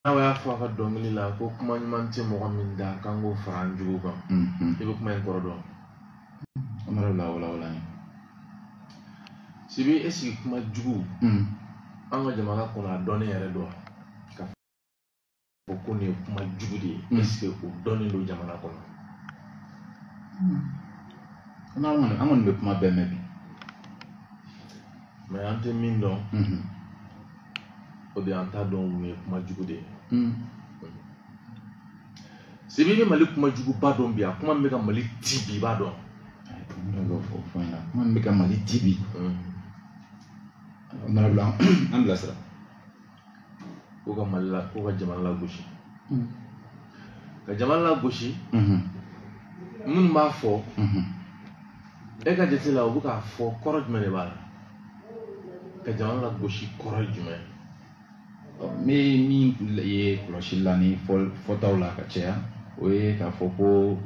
Awa fa ka dongili la ko kuma ɲuman tɛ mɔgɔ min da kan k'o fara an jugu kan. I bɛ kuma in kɔrɔ dɔn. Amara la wala ni. Sibi est-ce que kuma jugu an ka jamana kɔnɔ a dɔnnen yɛrɛ dɔn ka fɔ ko nin ye kuma jugu de ye est-ce que o dɔnnen don jamana kɔnɔ? An kɔni bɛ kuma bɛɛ mɛn bi. Mais an tɛ min dɔn. O de an t'a dɔn mun ye kuma jugu de ye. Sibi ni Mali kuma jugu ba dɔn bi a kuma min bɛ ka Mali ti bi i b'a dɔn. Kuma min bɛ ka Mali ti bi. An bilasira. Ko ka Mali la ko ka jamana la gosi. Ka jamana la gosi. Minnu b'a fɔ. E ka jate la u bɛ k'a fɔ kɔrɔ jumɛn de b'a la? Ka jamana la gosi kɔrɔ ye jumɛn? Min ye kɔlɔsili la ni fɔtaw la ka caya o ye k'a fɔ ko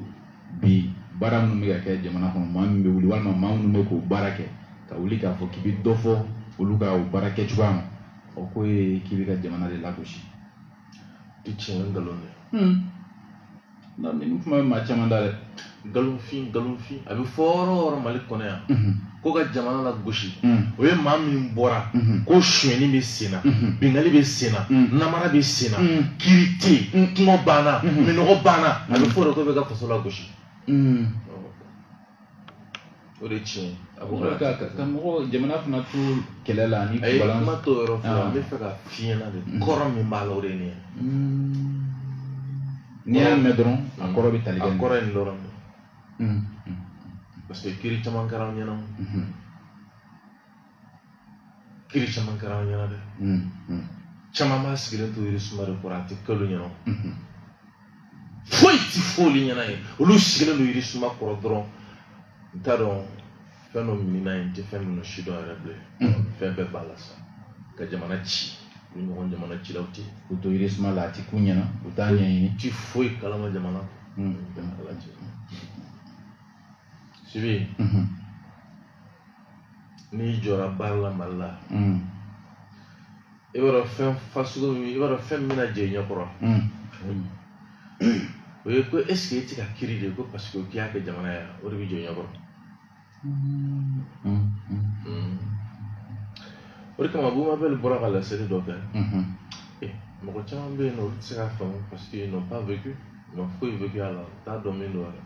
bi baara minnu bɛ ka kɛ jamana kɔnɔ maa min bɛ wuli walima maa minnu bɛ k'o baara kɛ ka wuli k'a fɔ k'i bɛ dɔ fɔ olu ka o baara kɛcogoya ma o ko ye k'i bɛ ka jamana de lagosi. I tiɲɛ nkalon dɛ. Nin kuma bɛ maa caman da dɛ. Nkalonfin a bɛ fɔ yɔrɔ o yɔrɔ Mali kɔnɔ yan ko ka jamana la gosi o ye maa min bɔra ko sonyɛni bɛ sen na bingali bɛ sen na namara bɛ sen na kiiri tɛ yen kungo banna minɔgɔ banna a bɛ fɔ o de ko bɛ ka faso la gosi. O de ye tiɲɛ. Ka mɔgɔ jamana fana to kɛlɛ la ni balance. A ye kuma t'o yɔrɔ fɔ n bɛ fɛ ka f'i ɲɛna de kɔrɔ min b'a la o de ye nin ye. N'i y'a mɛn dɔrɔn a kɔrɔ bɛ tali kɛ. A kɔrɔ ye nin dɔrɔn de. Parce que kiiri caman kɛra an ɲɛna. Kiiri caman kɛra an ɲɛna dɛ. Caman b'a sigilen to Yirisuma de kɔrɔ a tɛ k'olu ɲɛna. Foyi tɛ f'olu ɲɛna ye olu sigilen do Yirisuma kɔrɔ dɔrɔn n t'a dɔn fɛn dɔ minɛna yen n tɛ fɛn minnu si dɔn yɛrɛ bilen fɛn bɛɛ b'a la sa ka jamana ci u ɲɔgɔn jamana cilaw tɛ k'u to Yirisuma la a tɛ k'u ɲɛna u t'a ɲɛɲini ti foyi kalama jamana Sibi n'i jɔra baara la Mali la i b'a dɔn fɛn fasugu min i b'a dɔn fɛn min bɛna jɛ i ɲɛkɔrɔ o ye ko est-ce que e tɛ ka kiiri de ko parce que k'i y'a kɛ jamana ye o de bɛ jɔ i ɲɛkɔrɔ. O de kama Bumabel bɔra ka laseli dɔ kɛ mɔgɔ caman bɛ yen nɔ olu tɛ se k'a faamu parce que ils n'ont pas vécu ils n'ont foyi vécu a la u t'a dɔn min don a la.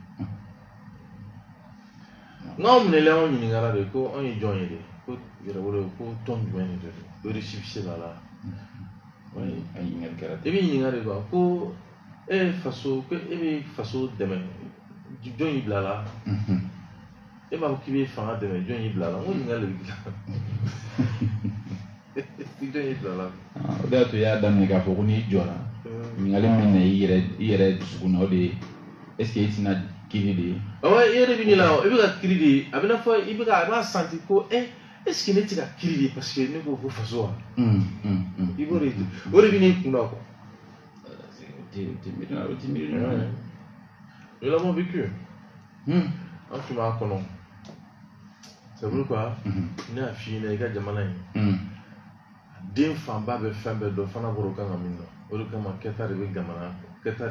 N'anw minɛlen anw ɲininkara de ko anw ye jɔn ye de ko yɛrɛwolo ko tɔn jumɛn de don o récépissé b'a la. I bɛ ɲininka de quoi ko e faso ko e bɛ faso dɛmɛ jɔn y'i bila la e b'a fɔ k'i bɛ fanga dɛmɛ jɔn y'i bila la n ko ɲininkali de bɛ kɛ jɔn y'i bila la. O de y'a to i y'a daminɛ k'a fɔ ko n'i jɔra ɲininkali min na i yɛrɛ dusukun na o de ye est-ce que i tɛna kiiri de ye. Awɔ i yɛrɛ bɛ nin la i bɛ ka kiiri de ye a bɛ n'a fɔ i b'a santi ko est-ce que ne tɛ ka kiiri de parce que ne ko ko faso wa. I b'o de o de bɛ n'i kun na quoi. Nous l'avons vécu. An tun b'a kɔnɔ. C'est pourquoi ne y'a f'i ɲɛna i ka jamana in den fanba bɛ fɛn bɛɛ dɔn fana bɔr'o kan ka min dɔn o de kama kɛta de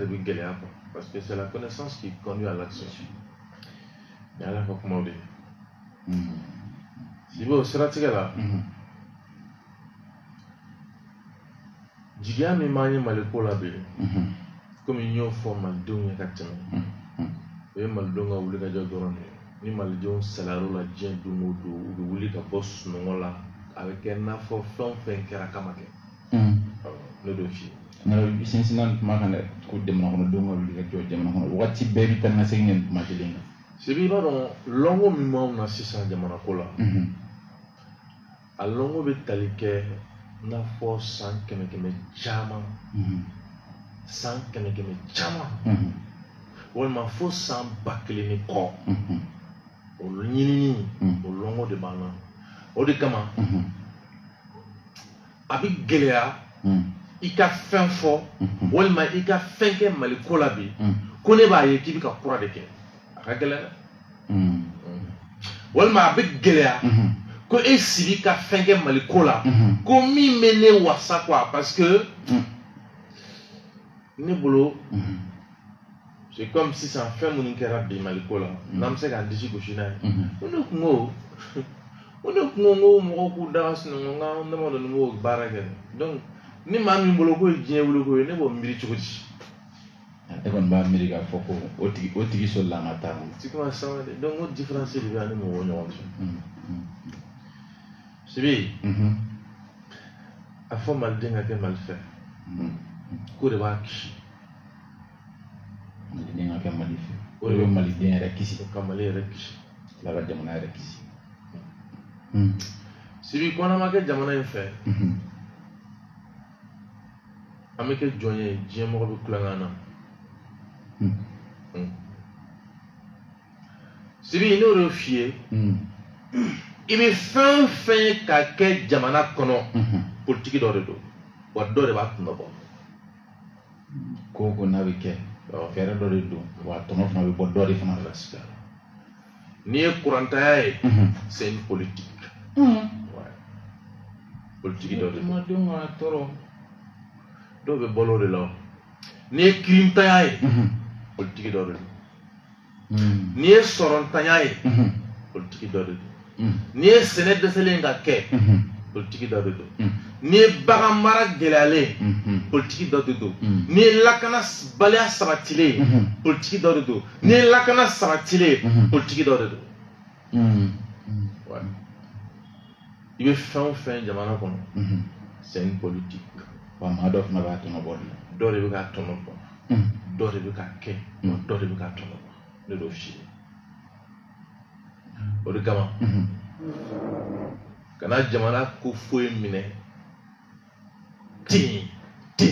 bɛ gɛlɛya quoi parce que c'est la connaissance qui conduit à l'action. Ni Ala ka kumaw de ye. Sibi o siratigɛ la jigiya min b'an ye Mali ko la bi komi n y'o fɔ malidenw ye ka tɛmɛ o ye malidenw ka wulikajɔ dɔrɔn de ye ni malidenw salayar'o la diɲɛ don o don u bɛ wuli ka bɔ sunɔgɔ la a bɛ kɛ n'a fɔ fɛn o fɛn kɛra kama kɛ ne d'o f'i ye. Sinsinna nin kuma kan dɛ ko jamana kɔnɔdenw ka wulikajɔ jamana kɔnɔ wagati bɛɛ bɛ taa ni ka segin kɛ nin kuma kelen kan. Sibi i b'a dɔn lɔngo min b'anw na sisan jamana ko la a lɔngo bɛ tali kɛ n'a fɔ san kɛmɛ caman walima fo san 1000 ni kɔ o ɲinini o lɔngo de b'an na o de kama a bɛ gɛlɛya i ka fɛn fɔ walima i ka fɛn kɛ Mali ko la bi ko ne b'a ye k'i bɛ ka kura de kɛ a ka gɛlɛn dɛ walima a bɛ gɛlɛya ko e sigi ka fɛn kɛ Mali ko la ko min bɛ ne wasa quoi parce que ne bolo c'est comme si ça fait mon kera bi maliko la nam se ka disi ko shina ono kungo mo ko das no nga ndamo do mo baraka donc ni ma mi bolo ko jien bolo ko ne bo mbiri chukoti e kon ba America foko otigi so la mata tu comment ça donc on différencier les gars ni mo wonyo c'est bien a fo mal dinga ke mal fait ko de ba ki dinga ke mal fait ko de mal dinga rek kisi ko mal rek kisi la ga jamana rek kisi c'est bien qu'on a marqué jamana en fait ameke jonye jien mo ko klangana c'est bien nous refier il me fin ka ke jamana kono politique do redo wa do de ba tuno bo ko na be ke fere do redo wa tuno fana be bo do de fana la ska ni kurantaya c'est une politique ouais politique do redo ma do ma toro do be bolo de la ni krimtaya politique do redo ni sorontaya politique do redo ni senet de selenga ke politique do redo ni bagamara gelale politique do redo ni lakana balya sabatile politique do redo ni lakana sabatile politique do redo ouais il veut fin jamana kono c'est une politique wa ma do fana ba to no bodla do re ga to no bo do re ga ke do re ga to no bo le do fi o de gama kana jamana ko foye mine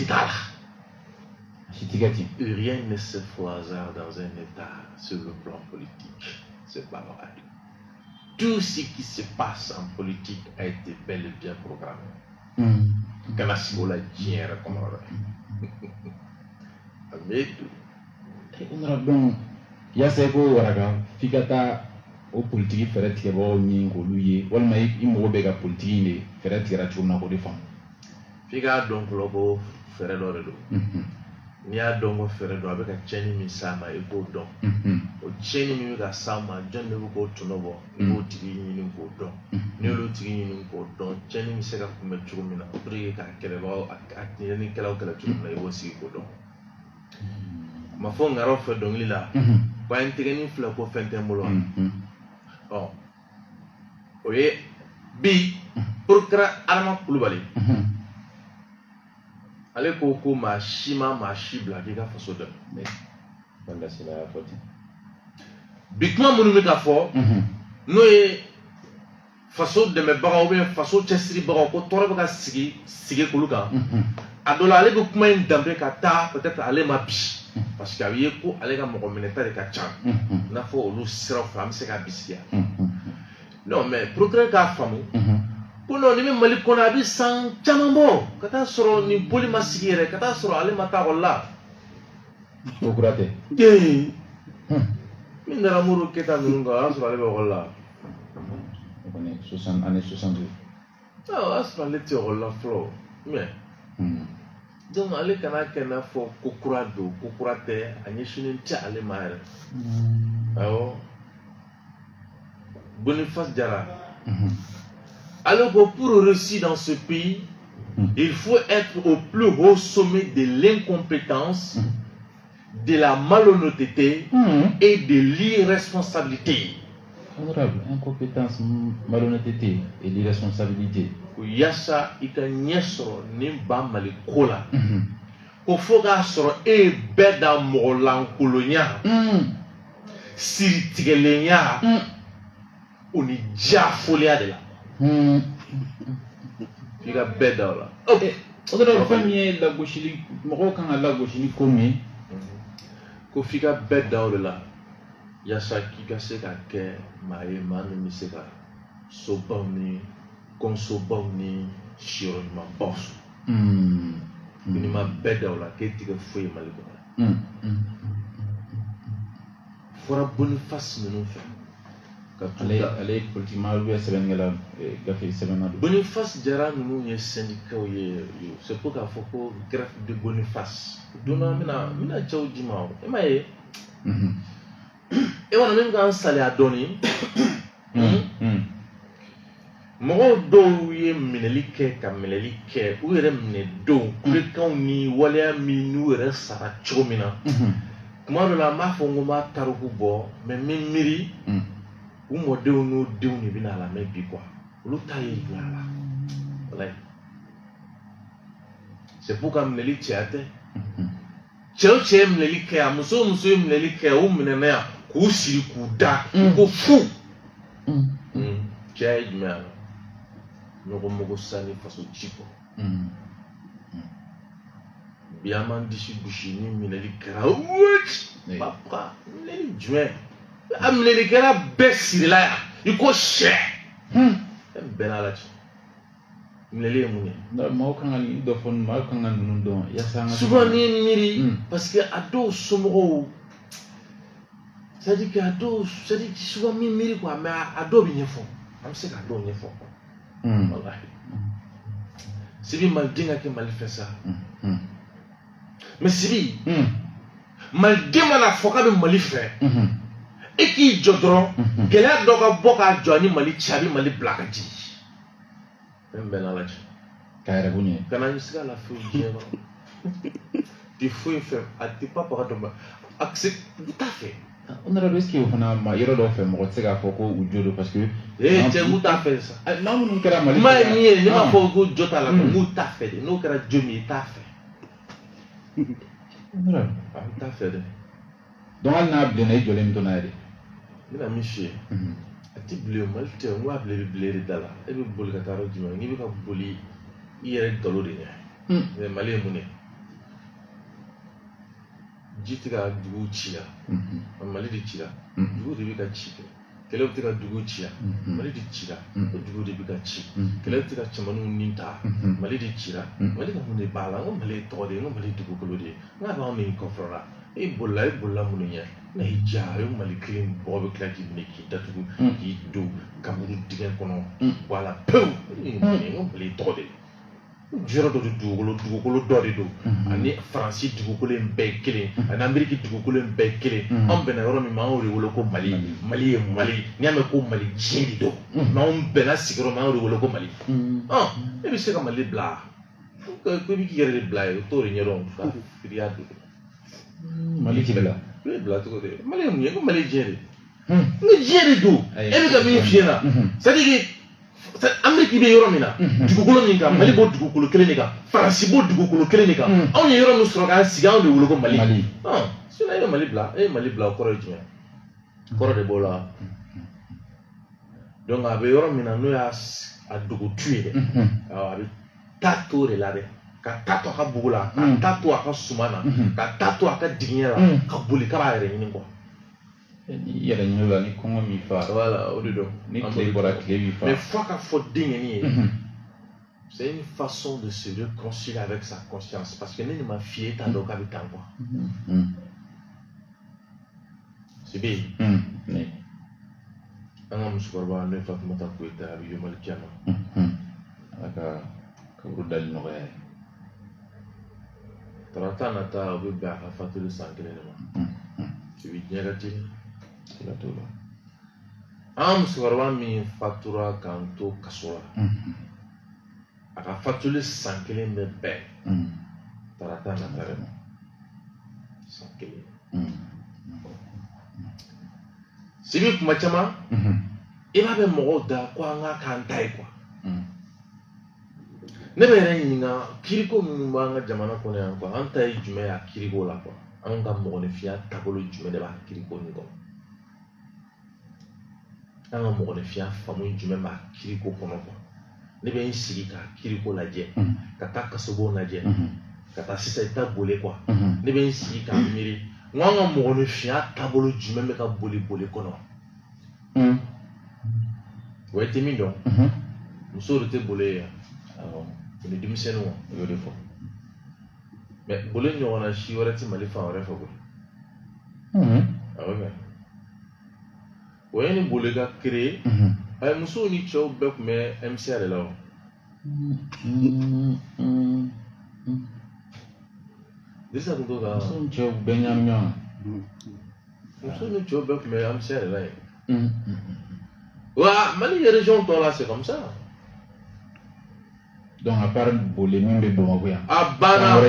tala rien ne se fait au hasard dans un état sur le plan politique c'est pas vrai tout ce qui se passe en politique a été bel et bien programmé kana si la dière comme on a bon ya se ko waraga fikata o politique fere tigɛ bɔ min k'olu ye walima i mago bɛ ka politique de fere tigɛra cogo min na k'o de faamu f'i k'a dɔn fɔlɔ ko fɛɛrɛ dɔ de don n'i y'a dɔn ko fɛɛrɛ dɔ a bɛ ka tiɲɛni min s'a ma i b'o dɔn o tiɲɛni min bɛ ka s'a ma jɔn de bɛ k'o tɔnɔ bɔ i b'o tigi ɲini k'o dɔn n'i y'olu tigi ɲini k'o dɔn tiɲɛni bɛ se ka kunbɛn cogo min na pour que ka kɛlɛbagaw a tiɲɛnikɛlaw kɛlɛ cogo min na i b'o sigi k'o dɔn a ma fɔ ŋaraw fɛ dɔnkili la ko an tɛgɛnin filɛ ko fɛn tɛ n bolo wa o ye bi pour kɛra Adama Kulubali ale ko maa si bila k'i ka faso dɛmɛ banda sila ya fɔti bi kuma minnu bɛ ka fɔ n'o ye faso dɛmɛbagaw ou faso cɛsiribagaw ko tɔɔrɔ bɛ ka sigi k'olu kan a dɔ la ale bɛ kuma in danbe ka taa peut-être ale ma bi parce que a bɛ ye ko ale ka mɔgɔ minɛta de ka ca i n'a fɔ olu siraw fɛ an bɛ se ka bisikiya non mais pour que k'a faamu ko non ni bɛ Mali kɔnɔ a bɛ san caman bɔ ka taa sɔrɔ nin boli ma sigi yɛrɛ ka taa sɔrɔ ale ma taa ekɔli la o kura tɛ min dara Modibo Keyita ninnu kan o y'a sɔrɔ ale bɛ ekɔli la année 60 o y'a sɔrɔ ale tɛ ekɔli la fɔlɔ mais donc ale kana kɛ i n'a fɔ ko kura don ko kura tɛ a ɲɛsinnen tɛ ale ma yɛrɛ awɔ Boniface Diarra alors que pour réussir dans ce pays il faut être au plus haut sommet de l'incompétence de la malhonnêteté et de l'irresponsabilité. Honorable, incompétence, malhonnêteté et l'irresponsabilité. Yassa ika nyesoro nimba mali kola. Ko foga soro e beda molan kolonya. Siri tigelenya. Oni jafolia de la. Fika beda la. Honorable, famille la gauchili, moko kan la gauchili komi. Ko fika beda la. Yassa kika se ka ke maye manu mi se ka sobamni konsobamni shiroma boss ni ma beda la ke tiga foye mali ko fora Boniface nunu fe ale politiquement lui semaine ngala gafi semaine na Boniface Jara nous est syndicat c'est pour qu'il faut que greffe de Boniface dona mina chaw jima e maye e wana même quand salé a donné mɔgɔw dɔw ye minɛli kɛ ka minɛli kɛ u yɛrɛ minɛ don kulekanw ni waleya min n'u yɛrɛ sara cogo min na kuma dɔ la n b'a fɔ n ko n b'a tariku bɔ mais n bɛ miiri u mɔdenw n'u denw de bɛna a lamɛn bi quoi olu ta ye jumɛn a la walayi c'est pour ka minɛli cɛya tɛ cɛ o cɛ ye minɛli kɛ yan muso o muso ye minɛli kɛ o minɛna yan k'u siri k'u da ko fu cɛya ye jumɛn a la ɲɔgɔn mago sani faso ci kɔ bi an b'an disi gosi ni minɛli kɛra papa minɛli jumɛn a minɛli kɛra bɛɛ sirila yan i ko sɛ fɛn bɛɛ n'a la cɛ minɛli ye mun ye maaw kan ka nin dɔ fɔ maaw kan ka ninnu dɔn yaasa an ka souvent ni ye miiri parce que a dɔw somɔgɔw c'est à dire que a dɔw c'est à dire souvent mi miiri quoi mais a dɔw bɛ ɲɛfɔ an bɛ se k'a dɔw ɲɛfɔ wallahi Sibi malden ka kɛ Mali fɛ sa mais Sibi malden mana fɔ k'a bɛ Mali fɛ e k'i jɔ dɔrɔn gɛlɛya dɔ ka bɔ k'a jɔ ni Mali cɛ a bɛ Mali bila ka jigin fɛn bɛɛ n'a la cɛ k'a yɛrɛ kun ye kana ɲɛ sigi a la fewu diɲɛ kɔnɔ tɛ foyi fɛ a tɛ pa baga dɔ ma a tɛ t'a fɛ on a est-ce que fana ma yɔrɔ dɔ fɛ mɔgɔ tɛ se k'a fɔ ko u jo don parce que cɛ n t'a fɛ sa maa minnu kɛra Mali ma ye min ye ne m'a fɔ ko jɔ t'a la n t'a fɛ de n'o kɛra jo min ye i t'a fɛ n t'a fɛ dɛ donc hali n'a bilenna i jɔlen bɛ to n'a ye de n bɛna min f'i ye a tɛ bilen Mali tɛ n ko a bilen bɛ bilen de da la e bɛ boli ka taa yɔrɔ jumɛn n'i bɛ ka boli i yɛrɛ nkalon de ɲɛ mais Mali ye mun ye ji tɛ ka dugu ci la Mali de ci la dugu de bɛ ka ci kɛlɛ bɛ tɛ ka dugu ci la Mali de ci la o dugu de bɛ ka ci kɛlɛ bɛ tɛ ka cɛmaninw ni ta Mali de ci la Mali ka mun de b'a la n ko Mali ye tɔgɔ de ye n ko Mali ye dugukolo de ye n k'a b'anw min kɔfɛla e bolila mun ɲɛ n'a y'i diya a ye Mali kelen mɔgɔ bɛ tila k'i minɛ k'i datugu k'i don kaburu dingɛ kɔnɔ bɔ a la pewu n ko Mali ye tɔgɔ de ye jɔyɔrɔ dɔ de dugukolo dɔ de don ani Faransi dugukolo in bɛɛ ye kelen ani Ameriki dugukolo in bɛɛ ye kelen anw bɛnna yɔrɔ min ma anw de wele ko Mali Mali ye Mali n'i y'a mɛn ko Mali diɲɛ de don mais anw bɛnna sigiyɔrɔ min anw de wele ko Mali e bɛ se ka Mali bila ko i bɛ k'i yɛrɛ de bila ye o t'o de ɲɛdɔn ka firiya don Mali ti bila i bɛ bila cogo de Mali ye mun ye ko Mali diɲɛ de n ko diɲɛ de don e bɛ ka min f'i ɲɛna c'est à dire que Ameriki bɛ yɔrɔ min na dugukolo min kan Mali b'o dugukolo kelen de kan Faransi b'o dugukolo kelen de kan anw ye yɔrɔ min sɔrɔ k'an sigi anw de wele ko Mali sinon e bɛ Mali bila e ye Mali bila o kɔrɔ ye jumɛn kɔrɔ de b'o la donc a bɛ yɔrɔ min na n'o y'a dogo tu ye dɛ a bɛ taa to o de la dɛ ka taa to a ka bugu la ka taa to a ka suman na ka taa to a ka digiɲɛ la ka boli k'a b'a yɛrɛ ɲini quoi i yɛrɛ ɲini la ni kɔngɔ m'i fa voilà o de don ni tile bɔra tile b'i fa mais fo a ka fɔ den ɲɛni ye c'est une façon de se réconcilier avec sa conscience parce que ne nin ma f'i ye e t'a dɔn k'a bɛ tan quoi Sibi an ka musokɔrɔba n'o ye Fatumata Koyita a bɛ Yomali Kiyama ala ka kaburu dali nɔgɔya ye tarata nata o bɛ bɛn a ka fatuli san 1 de ma Sibi diɲɛ ka teli sira t'o la an musokɔrɔba min fatura k'an to kaso la a ka fatuli san 1 bɛ bɛn tarata nata de ma san 1 Sibi kuma caman i b'a bɛ mɔgɔw da ko an ka k'an ta ye quoi ne bɛ yɛrɛ ɲininka kiriko minnu b'an ka jamana kɔnɔ yan quoi an ta ye jumɛn ye a kiriko la quoi an ka mɔgɔninfinya taabolo jumɛn de b'a kiriko nin kɔnɔ an ka mɔgɔninfinya faamu jumɛn b'a kiriko kɔnɔ quoi ne bɛ n sigi ka kiriko lajɛ ka taa kasobo lajɛ ka taa sisan i ta boli quoi ne bɛ n sigi k'a miiri n ko an ka mɔgɔninfinya taabolo jumɛn bɛ ka boli kɔnɔ wa i tɛ min dɔn musow de tɛ boli yan ni denmisɛnninw wa o y'o de fɔ mais boli ɲɔgɔnna si wɛrɛ tɛ Mali fan wɛrɛ fɛ koyi awɔ mɛ o ye nin boli ka créer ay muso ni cɛw bɛɛ tun bɛ MCA de la o Disa tun t'o kan muso ni cɛw bɛɛ ɲami ɲɔgɔn muso ni cɛw bɛɛ tun bɛ MCA de la yen wa Mali ye région tɔ la c'est comme ça donc à part boli min bɛ Bamakɔ yan a banna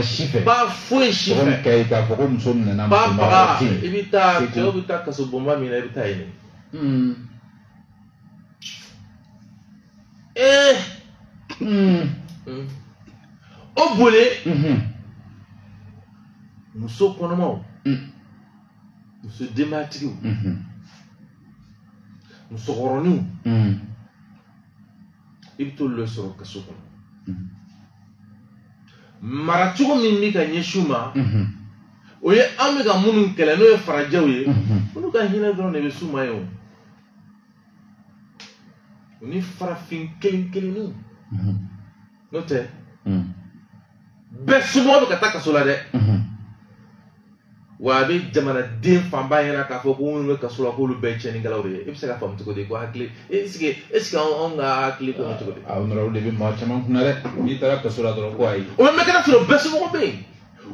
ba foyi si fɛ k'a fɔ ko muso nana ba baga i bɛ taa cɛw bɛ taa kaso bonba min na i bɛ taa yen o boli muso kɔnɔmaw muso denbatigiw musokɔrɔninw i bɛ t'olu le sɔrɔ kaso kɔnɔ maracogo min bɛ ka ɲɛsin ma o ye an bɛ ka minnu kɛlɛ n'o ye farajɛw ye olu ka hinɛ dɔrɔn de bɛ s'u ma yen o ni farafin kelen kelenninw n'o tɛ bɛɛ somɔgɔw bɛ ka taa kaso la dɛ wa a bɛ jamanaden fanba ɲɛna k'a fɔ ko minnu bɛ kaso la k'olu bɛɛ ye tiɲɛnikɛlaw de ye e bɛ se ka faamu cogo di ko hakili est-ce que anw ka hakili kɔnɔ cogo di olu de bɛ maa caman kunna dɛ n'i taara kaso la dɔrɔn ko ayi o bɛ kɛ sɔrɔ bɛɛ somɔgɔw bɛ yen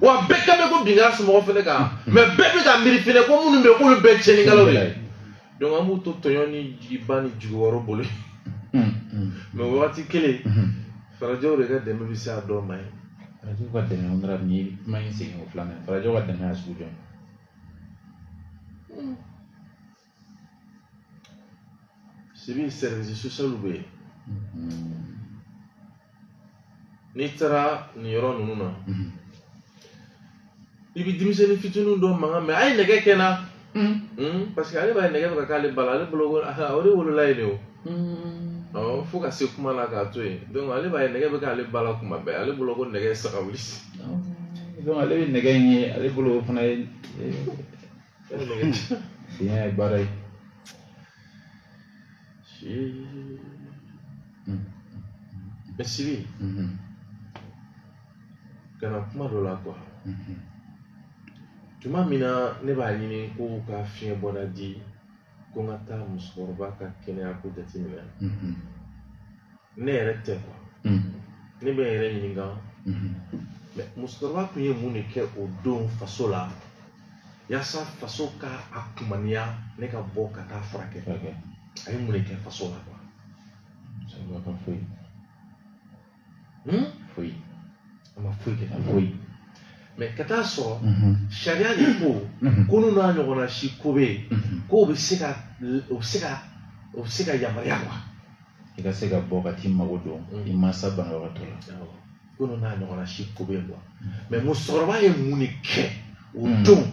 wa bɛɛ kan bɛ ko bin kɛra somɔgɔw fana kan mais bɛɛ bɛ ka miiri fana ko minnu bɛ yen k'olu bɛɛ ye tiɲɛnikɛlaw de ye donc an b'u to tɔɲɔ ni jigiba ni jigi wɔɔrɔ bolo mais wagati kelen farajɛw de ka dɛmɛ bɛ se a dɔw ma yen farajɛw ka dɛmɛ o nana ni kuma in segin o filanan farajɛw ka dɛmɛ a sugu jɔn sibi service social bɛ yen n'i taara nin yɔrɔ ninnu na i bɛ denmisɛnnin fitininw dɔ mankan mɛn a ye nɛgɛ kɛ n na parce que ale b'a ye nɛgɛ bɛ ka k'ale ba la ale bolo ko o de wolola yen de o fo ka se kuma la k'a to yen donc ale b'a ye nɛgɛ bɛ k'ale ba la kuma bɛɛ ale bolo ko nɛgɛ ye saga wuli donc ale bɛ nɛgɛ in ye ale bolo fana ye fiɲɛ ye baara ye mais sibi kana kuma dɔ la quoi tuma min na ne b'a ɲini ko ka fiɲɛ bɔda di ko n ka taa musokɔrɔba ka kɛnɛya ko jateminɛ ne yɛrɛ tɛ quoi ne bɛ n yɛrɛ ɲininka mais musokɔrɔba tun ye mun de kɛ o don faso la yaasa faso ka a kumaniya ne ka bɔ ka taa furakɛ a ye mun de kɛ faso la quoi musokɔrɔba ka foyi foyi a ma foyi kɛ foyi mais ka taa sɔrɔ sariya de ko n'u n'a ɲɔgɔnna si ko bɛ yen k'o bɛ se ka yamaruya quoi i ka se ka bɔ ka t'i mago dɔn i mansa banabagatɔ la ko n'u n'a ɲɔgɔnna si ko bɛ yen quoi mais musokɔrɔba ye mun de kɛ o don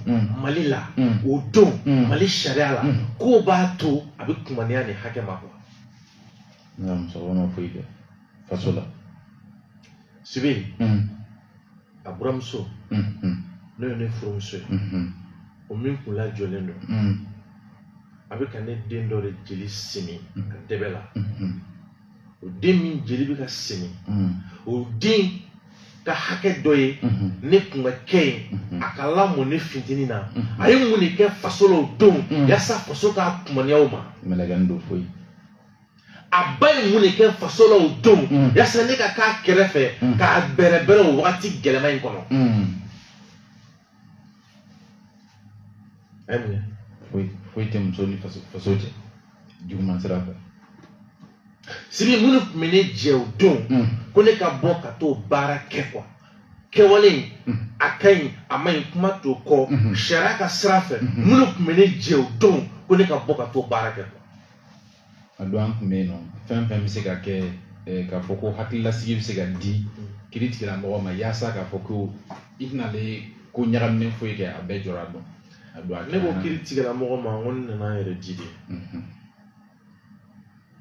Mali la o don Mali sariya la k'o b'a to a bɛ kumaniya nin hakɛ ma quoi nka musokɔrɔba ma foyi kɛ faso la sibi a buramuso n'o ye ne furumuso ye o min kun lajɔlen don a bɛ ka ne den dɔ de jeli simi a dɛbɛ la o den min jeli bɛ ka simi o den ka hakɛ dɔ ye ne kun ka kɛ yen a ka lamɔ ne fitinin na a ye mun de kɛ faso la o don yaasa faso ka kumaniya o ma mɛlɛkɛnin don foyi a ba ye mun de kɛ faso la o don yaasa ne ka k'a kɛrɛfɛ k'a bɛrɛbɛrɛ o wagati gɛlɛma in kɔnɔ a ye mun kɛ foyi tɛ muso ni faso cɛ juguman sira fɛ sibi minnu tun bɛ ne jɛ o don ko ne ka bɔ ka t'o baara kɛ quoi kɛwale in a ka ɲi a ma ɲi kuma t'o kɔ sariya ka sira fɛ minnu tun bɛ ne jɛ o don ko ne ka bɔ ka t'o baara kɛ quoi a don an tun bɛ yen nɔ fɛn fɛn bɛ se ka kɛ k'a fɔ ko hakililasigi bɛ se ka di kiiri tigilamɔgɔ ma yaasa k'a fɔ ko i tɛn'ale ko ɲagaminen foyi kɛ a bɛɛ jɔra dɔn ne ko kiiri tigilamɔgɔ ma ko ne nana n yɛrɛ ji de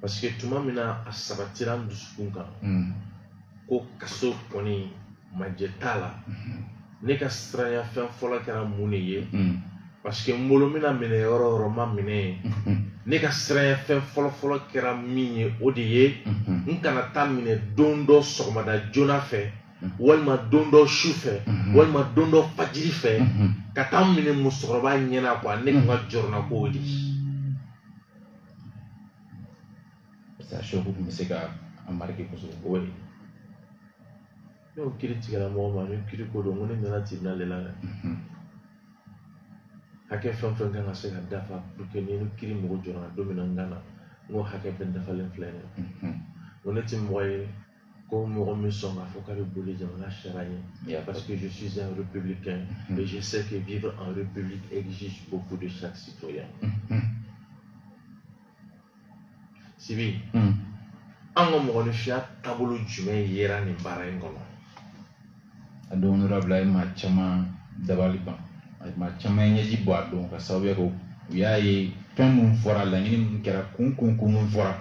parce que tuma min na a sabatira n dusukun kan ko kaso kɔni majɛ t'a la ne ka siranya fɛn fɔlɔ kɛra mun de ye parce que n bolo mina minɛ yɔrɔ o yɔrɔ ma minɛ ye ne ka siranya fɛn fɔlɔ kɛra min ye o de ye n kana taa minɛ don dɔ sɔgɔmada joona fɛ walima don dɔ su fɛ walima don dɔ fajiri fɛ ka taa minɛ musokɔrɔba ɲɛna quoi ne kun ka jɔrɔna ko o de ça choque pour me sécar à marquer pour ça. Oui. On critique la mort, mais on critique au monde de la tribunal de la. Hake fɛn fɛn kan ka se ka dafa pour que ni kiri mɔgɔ jɔra don min na n gana n ko hakɛ bɛɛ dafalen filɛ nin ye ko ne ti mɔgɔ ye ko mɔgɔ min sɔn k'a fɔ k'a bɛ boli jamana sariya ɲɛ parce que je suis un républicain et je sais que vivre en république exige beaucoup de chaque citoyen. Sibi an ka mɔgɔninfinya taabolo jumɛn yera nin baara in kɔnɔ a don honorable ye maa caman dabali ban maa caman ɲɛji bɔ a don ka sababuya kɛ u y'a ye fɛn min fɔra laɲini min kɛra kun min fɔra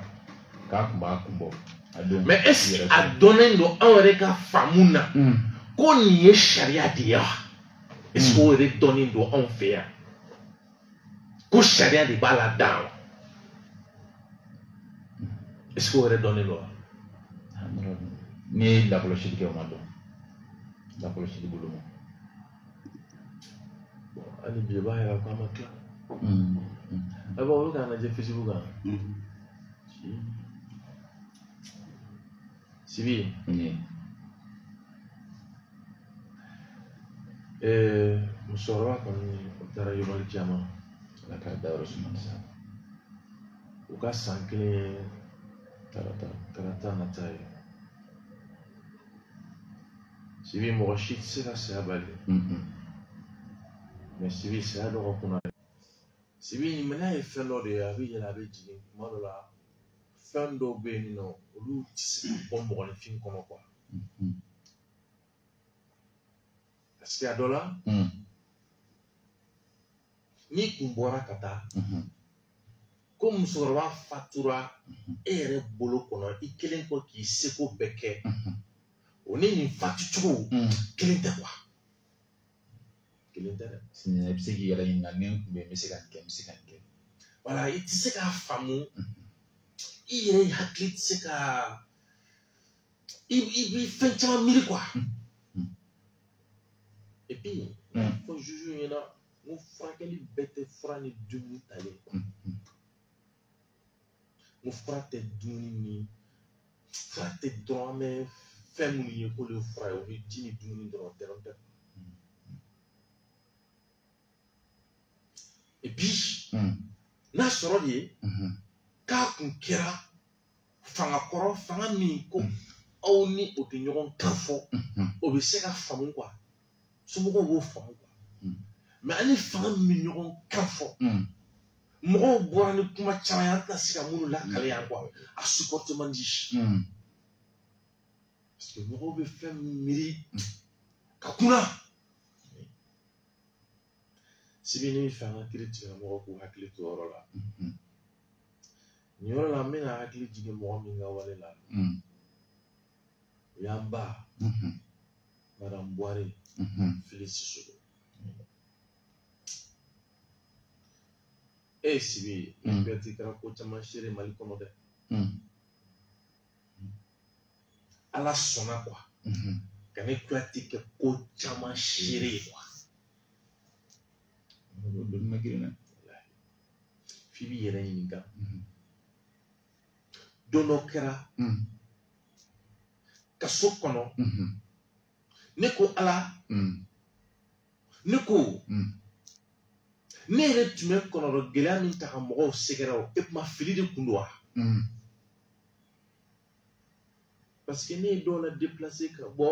k'a kun b'a kun bɔ a don. Mais est-ce que a dɔnnen don anw yɛrɛ ka faamu na ko nin ye sariya de ye wa est-ce que o yɛrɛ dɔnnen don anw fɛ yan ko sariya de b'a la dan wa est-ce que o yɛrɛ dɔnnen don wa. N'i ye lakɔlɔsili kɛ o ma dɔn lakɔlɔsili bolo ma. Ani bi b'a yɛrɛ ko an ma tila. A b'a olu k'an lajɛ Facebook kan. Sibi. Musokɔrɔba kɔni o taara yɔrɔ caman. Ala k'a da yɔrɔ suma sa. U ka san kelen tarata nata ye. Sibi mɔgɔ si tɛ se ka saya bali. Mais Sibi saya dɔ ka kunna. Sibi minɛ ye fɛn dɔ de ye a bɛ yɛlɛ a bɛ jigin kuma dɔ la fɛn dɔw bɛ yen nɔ olu tɛ se ka bɔ mɔgɔninfin kɔnɔ quoi. Parce que a dɔ la n'i kun bɔra ka taa ko musokɔrɔba fatura e yɛrɛ bolo kɔnɔ i kelen kɔ k'i seko bɛɛ kɛ o ni nin fatucogo kelen tɛ quoi. Kelen tɛ dɛ. Sini i bɛ se k'i yɛrɛ ɲininka ni n kun bɛ yen n bɛ se ka nin kɛ n bɛ se ka nin kɛ. Voilà i tɛ se k'a faamu i yɛrɛ hakili tɛ se ka i bɛ fɛn caman miiri quoi. Et puis fɔ juge ɲɛna n ko furakɛli bɛɛ tɛ fura ni dumuni talen quoi. N ko fura tɛ dumuni ni fura tɛ dɔrɔn an bɛ fɛn minnu ye k'olu ye fura ye o ni ji ni dumuni dɔrɔn tɛ. Et puis n'a sɔrɔ de ye k'a kun kɛra fanga kɔrɔ fanga min ko aw ni o tɛ ɲɔgɔn kan fɔ o bɛ se ka faamu quoi somɔgɔw b'o faamu quoi mais ani fanga min bɛ ɲɔgɔn kan fɔ mɔgɔw bɔra ni kuma caman ye an tɛna se ka minnu lakale yan quoi a supporte man di parce que mɔgɔw bɛ fɛn min miiri ka kunna. Sibi ni fɛ an ka kiiri tigɛ mɔgɔw k'u hakili to yɔrɔ la nin yɔrɔ la n bɛna hakili jigin mɔgɔ min ka wale la o y'an ba madame Buhari Fili Sissoco. Sibi nin bɛɛ tɛ kɛra ko caman seere Mali kɔnɔ dɛ. Ala sɔnna quoi ka ne Kuyate kɛ ko caman seere ye quoi. F'i b'i yɛrɛ ɲininka don dɔ kɛra kaso kɔnɔ ne ko Ala ne ko ne yɛrɛ tun bɛ kɔnɔdɔ gɛlɛya min ta ka mɔgɔw sɛgɛrɛ o e kuma fili de kun don wa. Parce que ne ye dɔw la déplacer ka bɔ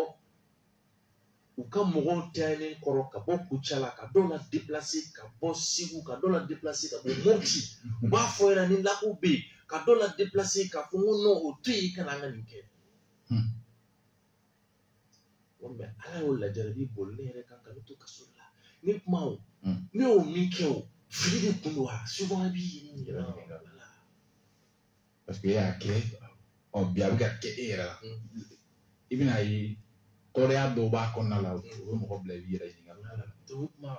u ka mɔgɔw tayalen kɔrɔ ka bɔ Kucala la ka dɔw la déplacer ka bɔ Segu ka dɔw la déplacer ka bɔ Mopti u b'a fɔ yɛrɛ ni lako bɛ yen ka dɔw la déplacer ka fɔ n ko non o to yen i kana an ka nin kɛ. Mais Ala y'o lajɛ i b'i boli ne yɛrɛ kan ka ne to kaso la ne kuma o ne y'o min kɛ o fili de kun don wa souvent i b'i yɛrɛ ɲininka la. Parce que e y'a kɛ bi a bɛ ka kɛ e yɛrɛ la i bɛna ye tɔɔrɔya dɔw b'a kɔnɔna la o bɛ mɔgɔ bila i b'i yɛrɛ ɲininka. O kuma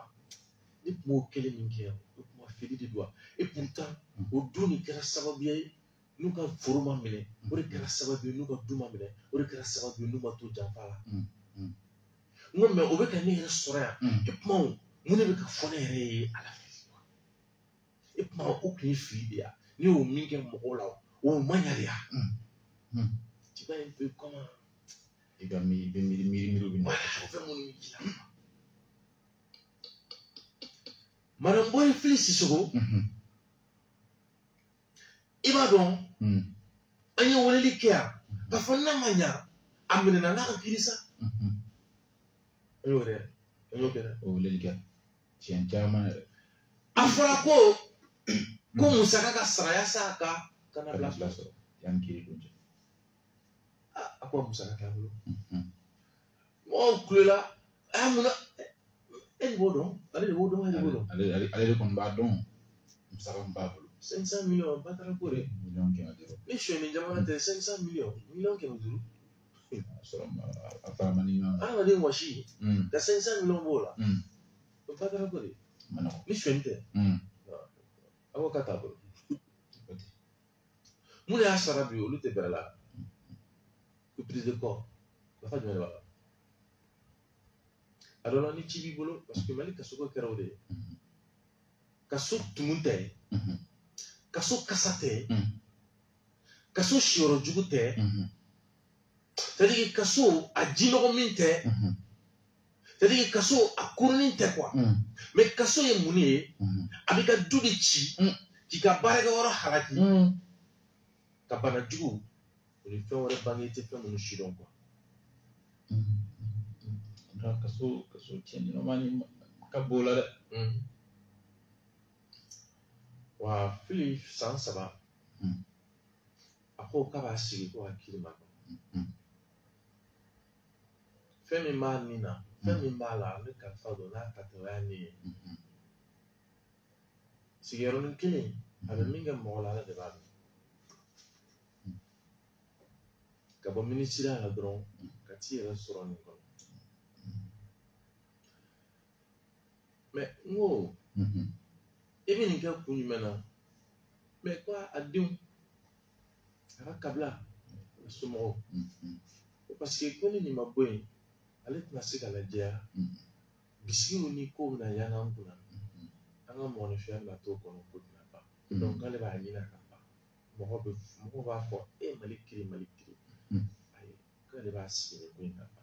ne tun b'o kelen min kɛ o kuma fili de don wa et pourtant o don nin kɛra sababuya ye n'u ka foro ma minɛ o de kɛra sababu ye n'u ka du ma minɛ o de kɛra sababu ye n'u ma to janfa la. N ko mais o bɛ ka ne yɛrɛ sɔrɔ yan e kuma o mun de bɛ ka fɔ ne yɛrɛ ye Ala fɛ e kuma o tun ye fili de ye ne y'o min kɛ mɔgɔw la o au Magnalia. Tu vois un peu comment. Il va me Madame Boy Felicissimo, il va donc, il y a un liqueur, pas fondamentalement mania, amener dans la kirisa. Il y a liqueur. Tiens, tiens, afara ko musaka ka saraya saka kana bla yan kiri kunje. Apa musaka ka bolo? Mo kulela, amuna elle bodon, allez bodon, allez kon ba don. Musaka ba bolo. 500 millions pas tra kore. Million ki adiro. Ni shoni jamana te 500 millions, million ke muduru. Apa mani na. Ah, de washi. Da 500 millions bola. Pas tra kore. Ni shoni te. Awo kata bolo. Mune asara bi olu te berala. Ku prise de corps. La fa jumela. Alors ni chibi bolo parce que mali kasoko kerawde. Kaso tumunte. Kaso kasate. Kaso shioro jugute. C'est-à-dire kaso ajino minte. C'est-à-dire kaso akuruninte quoi. Mais kaso ye muni abika dudichi qui ka baraka wara halaki. Ka bana jugu. Oni fe wara bangi te fe munu shidon quoi. Kaso tieni no mani kabola de. Wa Philippe sans saba. Ako kaba sigi ko akili ma. Femi ma nina, femi ma la le ka fa do na ka to yani. Sigero nun kini, abe minga mo la de ba. Ka bo ministra la dron, ka ti restaurant ko. Mais ngo ebe ni ka kunyu mena. Mais quoi adium? Ara kabla sumo. Parce que quand ni maboy, allez na sika la dia. Bisiru ni ko na yana nguna. Anga mo ne faire la to ko ko na ba. Donc allez ba ni na ka ba. Mo ba fo e malikiri. Ay ka le ba si ni ko na ba.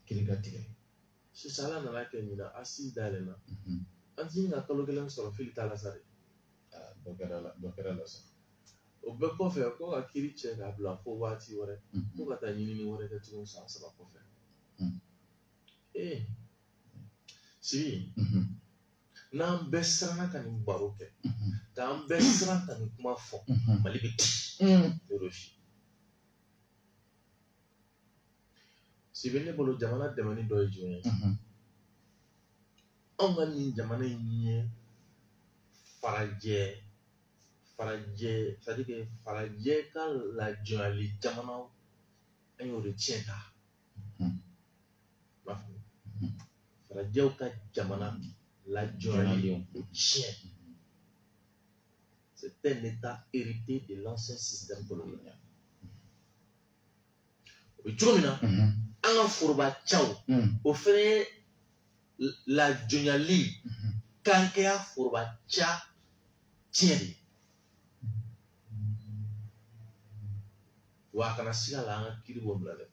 Kiri gatire. Si sala na la ke ni na asi dalena. Anti na kalo gelam so fili tala sare. Dokera la sa. O be ko fe ko akiri che ga bla ko wati wore. Ko ka ta nyini ni wore ka tu sa ba ko fe. Si na besra kan baro ke. Ta besra kan kuma fo. Malibiti. Doroshi. Si bene bolo jamana de mani do ejo. On va ni jamana ni faraje, c'est-à-dire que faraje quand la journée jamana ayo retienta. Faraje ka jamana la journée tient. C'est un état hérité de l'ancien système colonial. Ojomina anga furba chao o fere la journée kankea furba cha tieni wa kana siga la anga kiri wo mla le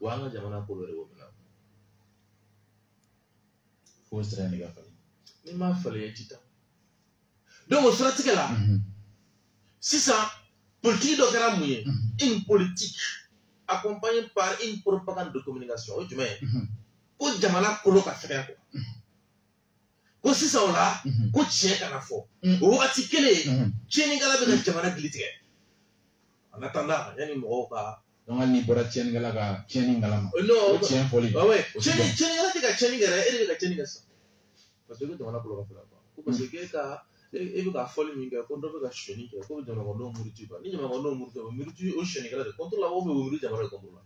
wa anga jamana ko le wo mla Fo stra ni ga fali ni ma fale tita donc sera tikela si ça politique do gara muye une politique accompagnée par une propagande de communication o jume ko jamana ko lo ka fere ko ko sisa wala ko tie kana fo o wakati kele tieni ngala be jamana glitige en attendant yani mo ka donc ni bora tieni ngala ga tieni ngala ma no tieni foli ouais tieni ngala tika tieni ngara ere ga tieni ngasa parce que jamana ko lo ka fere ko parce que ka e be ka foli mi ga ko do be ka shoni ke ko jamana ko no muruti ba ni jamana ko no muruti o shoni ngala de contrôle o be muruti jamana ko contrôle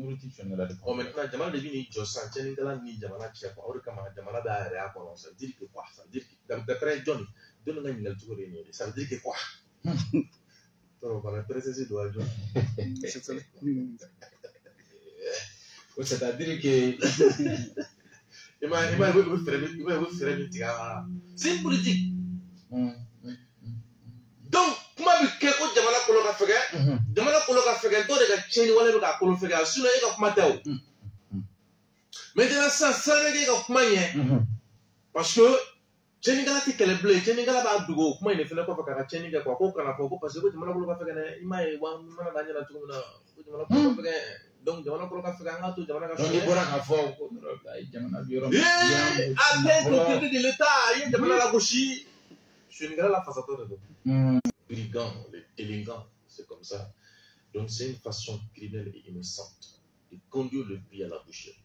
muruti shoni ngala de o maintenant jamana de bini jo san tieni ngala ni jamana chia ko o kama jamana da ere a ko ça veut dire que quoi ça veut dire que d'après Johnny donne nga ngal tuko ni ça veut dire que quoi to para préciser do ajo c'est-à-dire que vous ferez tiga c'est une politique donc kuma bi kɛ ko jamana kolo ka fɛgɛ jamana kolo ka fɛgɛ dɔ de ka tiɲɛni wale bɛ ka kolo fɛgɛ sinon e ka kuma tɛ o maintenant sisan sanni k'e ka kuma ɲɛ parce que tiɲɛnikɛla tɛ kɛlɛ bilen tiɲɛnikɛla b'a dogo o kuma in de fana kɔfɛ k'a ka tiɲɛni kɛ quoi ko kana fɔ ko parce que ko jamana kolo ka fɛgɛ dɛ i m'a ye wa mana da ɲɛna cogo min na ko jamana kolo ka fɛgɛ donc jamana kolo ka fɛgɛ an k'a to jamana ka fɛgɛ. donc i bɔra k'a fɔ ko jamana bɛ yɔrɔ min. a tɛ autorité de l'État i ye jamana lagosi suɲɛnikɛla la fasatɔ de don. Brigands, les délinquants, c'est comme ça. Donc c'est une façon criminelle et innocente de conduire le pays à la boucherie.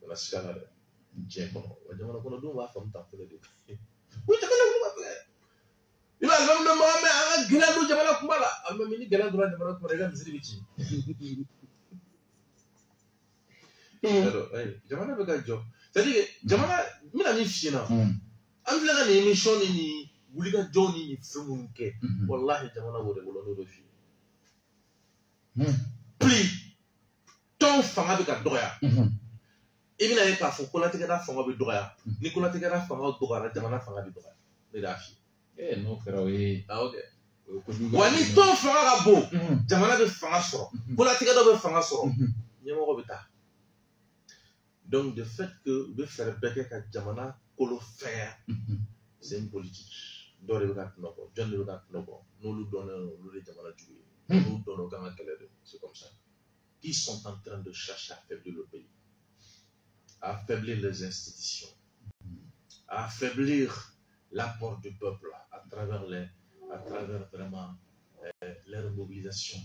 Dans la scala de Dieu, on demande qu'on doit faire un temps pour les deux. Oui, tu vas faire. Il va même demander à un grand de Jamala Kumala. À même une grande droite de Jamala Kumala, regarde, c'est vite. Alors, Jamala veut gagner job. C'est-à-dire que Jamala, il a mis chien. En fait, la émission ni Wuliga Johnny ni Fumunke. Wallahi, Jamala veut le boulot de fille. Plus ton fanga bɛ ka dɔgɔya i bɛna ye k'a fɔ kolatigɛla fanga bɛ dɔgɔya ni kolatigɛla fanga dɔgɔyara jamana fanga bɛ dɔgɔya ne de y'a f'i ye. N'o kɛra o ye. Ok. Wa ni ton fanga ka bon jamana bɛ fanga sɔrɔ kolatigɛ dɔ bɛ fanga sɔrɔ ɲɛmɔgɔ bɛ taa donc de fait que u bɛ fɛɛrɛ bɛɛ kɛ ka jamana kolo fɛgɛya c'est une politique dɔw de bɛ ka tunɔ bɔ jɔn de bɛ ka tunɔ bɔ n'olu dɔnnen don olu de ye jamana jugu ye n'olu dɔnnen kan ka kɛlɛ de c'est comme ça. Qui sont en train de chercher à affaiblir le pays, à affaiblir les institutions, à affaiblir l'apport du peuple à travers vraiment leur mobilisation.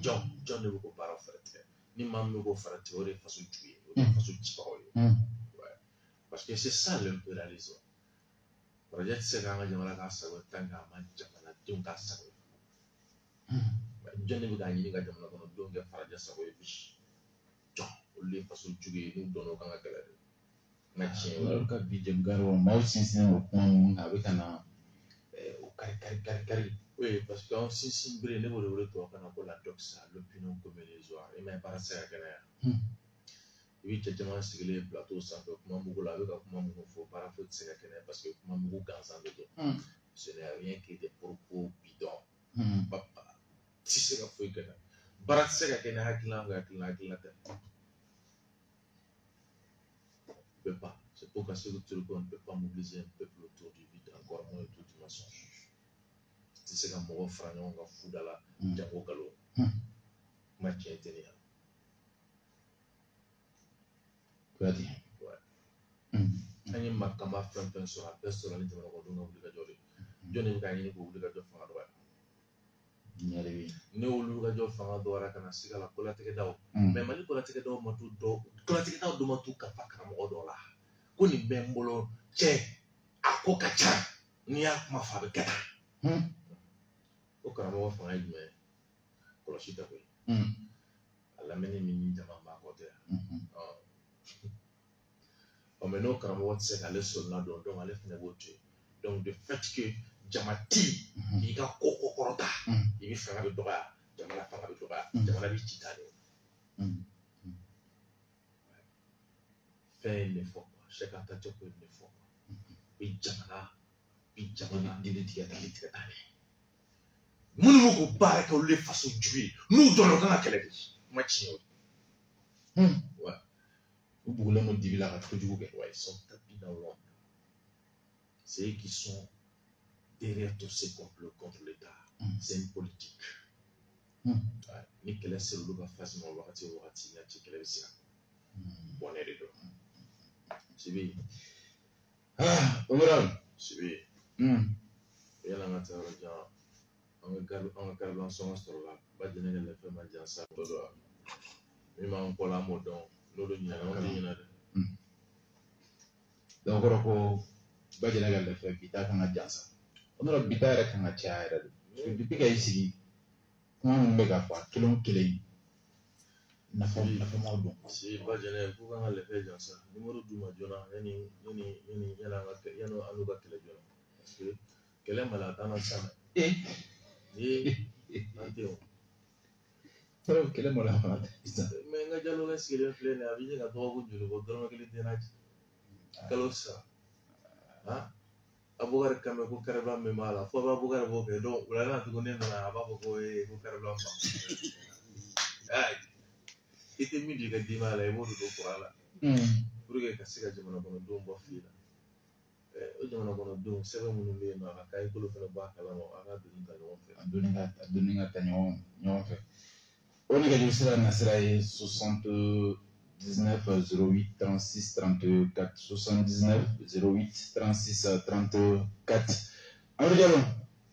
John ne veut pas faire. Ni même ne veut faire théorie façon tuer, façon tuer. Parce que c'est ça l'impérialisme. Projet c'est quand on a la salle tant qu'à manjaman donc à salle. John ne veut gagner quand on a donc à faire des savoir biche. John, au lieu façon tuer nous donnons quand on a calé. Machin, alors que bidjem garo mau sinsin au point avec un au cari. Oui, parce qu'en sinsin bré ne veut pas qu'on a pour la doxa, l'opinion comme les oies. Et même pas ça à canard. Oui, tu as demandé ce que les plateaux sont comment vous l'avez comment vous faut pas faire ce canard parce que comment vous gagnez de dos. Ce n'est rien que des propos bidons. Papa, si c'est la fouille canard. Barat ce canard hakila. Ne peut pas. C'est pourquoi ce que tu ne peut pas mobiliser un peuple autour du vide, encore moins autour du mensonge. Si c'est comme mon frère, on va foutre la diabo galo. Match intérieur. Quoi dire? Ouais. Quand il m'a comme fait sur la personne, il m'a dit qu'on doit oublier de jouer. Je n'ai pas gagné pour oublier de jouer à droite. Ne olu ka jɔ fanga dɔwɛrɛ kana se ka la kolatigɛ daw mais mali kolatigɛ daw ma t'u dɔ kolatigɛ daw dɔ ma t'u kafa karamɔgɔ dɔ la ko nin bɛ n bolo cɛ a ko ka ca n'i y'a kuma fɔ a bɛ kɛ tan ko karamɔgɔ fanga ye jumɛn ye kɔlɔsi tɛ koyi a lamɛnni min ni jama b'a kɔ tɛ mais n'o karamɔgɔ tɛ se k'ale sɔnna dɔn donc ale fana b'o to yen donc de fait que jama ti k'i ka ko kɔrɔta i bɛ fanga bɛ dɔgɔya jamana fanga bɛ dɔgɔya jamana bɛ ci ta de fɛn ne fɔ chaque attaque ko ne fɔ bi jamana dili tigɛ ta de minnu b'u ko baara kɛ olu de faso jugu ye n'u dɔnna kan ka kɛlɛ de ma tiɲɛ o wa u bugulen don dibi la ka kojugu kɛ wa ils sont tapis dans l'ombre c'est eux qui sont derrière tous ces complots contre l'État. C'est une politique. Ni kɛlɛ sera olu ka face ma wagati o wagati n'a ci kɛlɛ bɛ se ka bɔnɛ de don. Sibi. Honorable. Sibi. Yala an ka taa yɔrɔ jan an ka karilan sɔngɔ sɔrɔ la ba jɛnɛ ka lɛfɛ ma jan sa dɔ dɔ min b'an kɔ la an m'o dɔn n'olu ɲinana an tɛ ɲina dɛ. Donc kɔrɔ ko ba jɛnɛ ka lɛfɛ bi ta kan ka jan sa. Honorable bi ta yɛrɛ kan ka caya yɛrɛ de. Parce que depuis ka i sigi kuma min bɛ ka fɔ a kelen o kelen nafamaw don. Si ba jɛnɛ fo k'an ka lɛfɛ jan sa numéro d'u ma joona yanni an n'u ka kɛlɛ joona parce que kɛlɛ mali a t'an na sisan dɛ. An tɛ o. Kɛlɛ mali a fana tɛ sisan. Mais n ka jalo kɛ sigilen filɛ nin ye a bɛ se ka dɔgɔkun joli bɔ dɔrɔmɛ kelen tɛ n'a cɛ kalo sara Abubakar kame ko karabla me mala fo Abubakar bo ke do ulana to ne na ababo ko ko karabla ba ai ite mi diga di mala e modu do qurala burge ka siga jamana kono do mbo fila o jamana kono do sebe munu be no aka kay ko lo fela ba kala mo aka do ta no fe aduninga ta nyon fe on est gagné sur la Nasra 79 08 36 34 79 08 36 34 alors jalo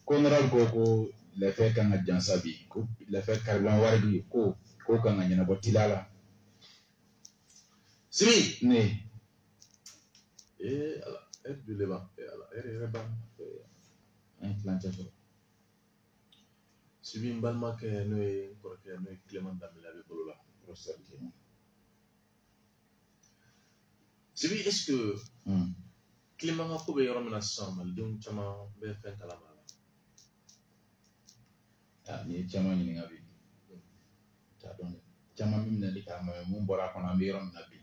ko naral ko le fait kan jansa bi ko le fait karban warbi ko kan nyana botilala si ne ala du leba ala reba un plancha so si bi mbalma ke no e ko ke no e Clément Damila be bolola roserti si bi est-ce que Clément ko be yoromna samal dum chama be fen kala mala ni chama ni ngabi ta don chama mimna lika mun bora kono be yoromna bi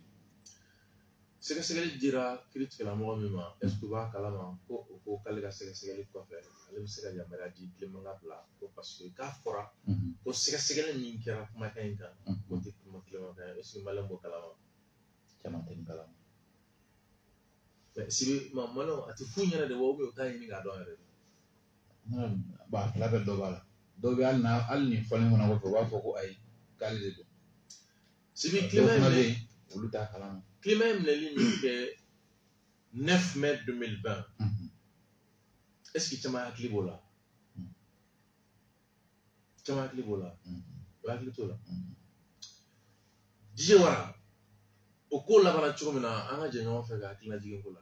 sɛgɛsɛgɛli dira kiiritigɛla mɔgɔ min ma est-ce que b'a kalama ko k'ale ka sɛgɛsɛgɛli kɔfɛ ale bɛ se ka yamaruya di Clément ka bila ko parce que k'a fɔra ko sɛgɛsɛgɛli min kɛra kumakan in kan ko tɛ kuma Clément kan est-ce que Malien b'o kalama caman tɛ nin kalama mais Sibi Malien a tɛ fu ɲɛna de wa ou bien o t'a ɲini k'a dɔn yɛrɛ de ba fila bɛɛ dɔ b'a la dɔw bɛ hali ni fɔlen kɔnɔ kɔfɛ u b'a fɔ ko ayi k'ale de don Sibi Clément ye olu t'a kalama Clément minɛli min kɛ 9 mai 2020 est-ce que caman hakili b'o la caman hakili b'o la o hakili t'o la DJ Wara o ko labana cogo min na an ka jɛ ɲɔgɔn fɛ ka hakilina jigin ko la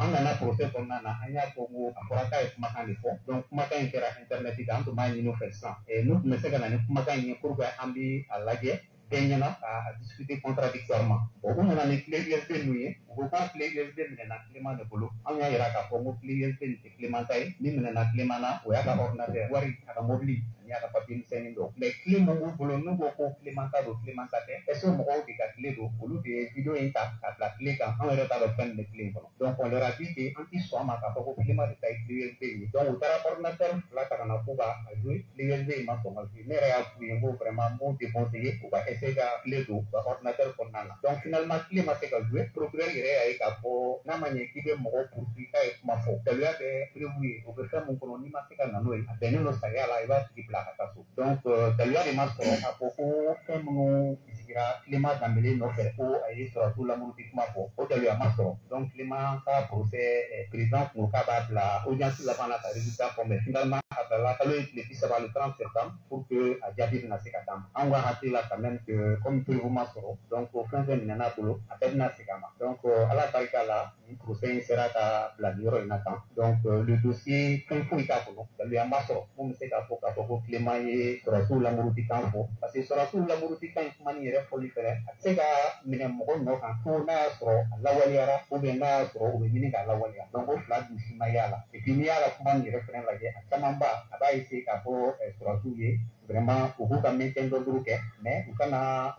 an nana procès kɔnɔna na an y'a fɔ ko a fɔra k'a ye kumakan de fɔ donc kumakan in kɛra internet kan an tun b'a ɲini u fɛ sisan n'u tun bɛ se ka na ni kumakan in ye pour que an bɛ a lajɛ bɛɛ ɲɛna ka discuter contradictoirement bon u nana ni clé USB ninnu ye u ko k'a clé USB minɛna Clément de bolo an y'a yira k'a fɔ ko clé USB nin tɛ Clément ta ye min minɛna Clément na o y'a ka ordinateur wari a ka mobili ani a ka papier misɛnnin dɔ mais clé mun b'u bolo n'u ko ko Clément ta don Clément ta tɛ est ce que mɔgɔw de ka clé don olu de ye vidéo in ta ka bila clé kan an yɛrɛ t'a dɔn fɛn min bɛ clé in kɔnɔ donc on leur a dit que an ti sɔn a ma k'a fɔ ko Clément de ta ye clé USB ye donc u taara ordinateur fila ta ka na k'u b'a jouer clé USB in ma sɔn ka jouer ne yɛrɛ y'a f'u ye n ko vraiment n b'u déconseiller u ka essayer ka clé don u ka ordinateur kɔnɔna na donc finalement clé ma se ka jouer procureur yɛrɛ y'a ye k'a fɔ n'a ma ɲɛ k'i bɛ mɔgɔ poursuivre k'a ye kuma fɔ daluya bɛ prévu ye o bɛ fɛn mun kɔnɔ n'i ma se ka na n'o ye a bɛnnen don sariya la i b'a tigi bila ka taa so donc daluya de ma sɔrɔ k'a fɔ ko fɛn minnu sigira Clément Dembélé nɔfɛ ko a ye sɔrɔdasiw lamurudi kuma fɔ o daluya ma sɔrɔ donc Clément ka procès président kun k'a b'a bila audience laban na ka résultat fɔ mais finalement a bilala kalo ye tile 30 le 30 septembre pour que a jaabi bɛna se ka d'a ma an ka hakili la quand même que comme prévu ma sɔrɔ donc fɛn fɛn minɛn'a bolo a bɛɛ bɛna segin a ma donc ala barika la ni procès in sera ka bila nin yɔrɔ in na tan donc le dossier fɛn foyi t'a kɔnɔ daluya ma sɔrɔ mun bɛ se k'a fɔ ko Clément ye sɔrɔdasiw lamurudi kan fɔ parce que sɔrɔdasiw lamurudi kan in kuma nin yɛrɛ fɔli fɛnɛ a tɛ se ka minɛ mɔgɔ nɔ kan fo n'a y'a sɔrɔ a lawaleyara ou bien n'a y'a sɔrɔ u bɛ ɲini k'a lawaleya donc o fila dun si ma y'a la et puis n'i y'a la kuma nin yɛrɛ fɛnɛ lajɛ a camanba a b'a essayer k'a fɔ sɔrɔdasiw ye vraiment u k'u ka maintien d'ordre kɛ mais u kana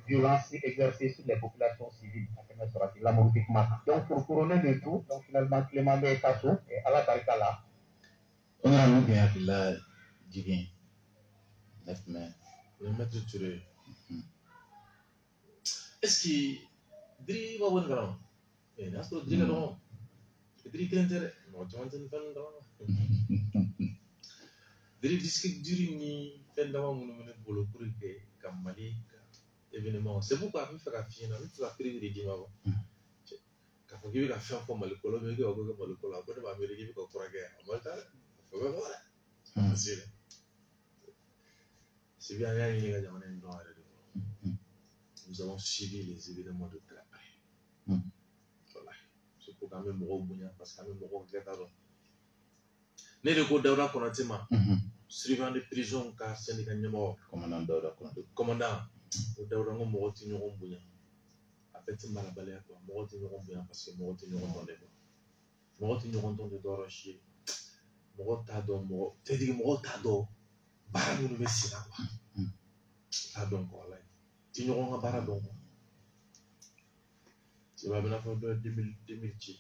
violence exercée sur les populations civiles a tɛmɛ sɔrɔdasi lamurudi kuma kan donc pour couronner le tout donc finalement Clément bɛ taa so ala barika la on a mun kɛ hakilila jigin 9 mai le maître Touré est-ce que diri b'a wari kalama n'a sɔrɔ diri ka dɔgɔ diri kelen tɛ dɛ mɔgɔ caman tɛ nin fɛn ninnu kalama diri disque diri ni fɛn dama minnu bɛ ne bolo pour que ka Mali ka événement c'est pourquoi n bɛ fɛ ka f'i ɲɛna n bɛ fɛ ka prix de d'i ma k'a fɔ k'i bɛ ka fɛn fɔ Mali kɔlɔ mais k'i b'a fɔ ko Mali kɔlɔ a ko ne b'a miiri k'i bɛ ka furakɛ a ma taa dɛ o bɛ fɔ dɛ parce que c'est bien y'a ɲini ka jamana in dɔn yɛrɛ de fɔlɔ nous avons suivi les événements de très près voilà c'est pour k'an bɛ mɔgɔw bonya parce que an bɛ mɔgɔw kɛta dɔn ne de ko Dawuda Konate ma surveillant de prison ka syndicat ɲɛmɔgɔ commandant Dawuda Konate commandant o Dawuda ko mɔgɔw tɛ ɲɔgɔn bonya a bɛɛ tɛ marabaliya quoi mɔgɔw tɛ ɲɔgɔn bonya parce que mɔgɔw tɛ ɲɔgɔn dɔn de quoi mɔgɔw tɛ ɲɔgɔn dɔn de dɔwɛrɛ si ye mɔgɔw t'a dɔn c'est-à-dire mɔgɔw t'a dɔn baara minnu bɛ sen na quoi t'a dɔn quoi walayi tɛ ɲɔgɔn ka baara dɔn quoi c'est pas bɛna fɔ dɔ 2000 ci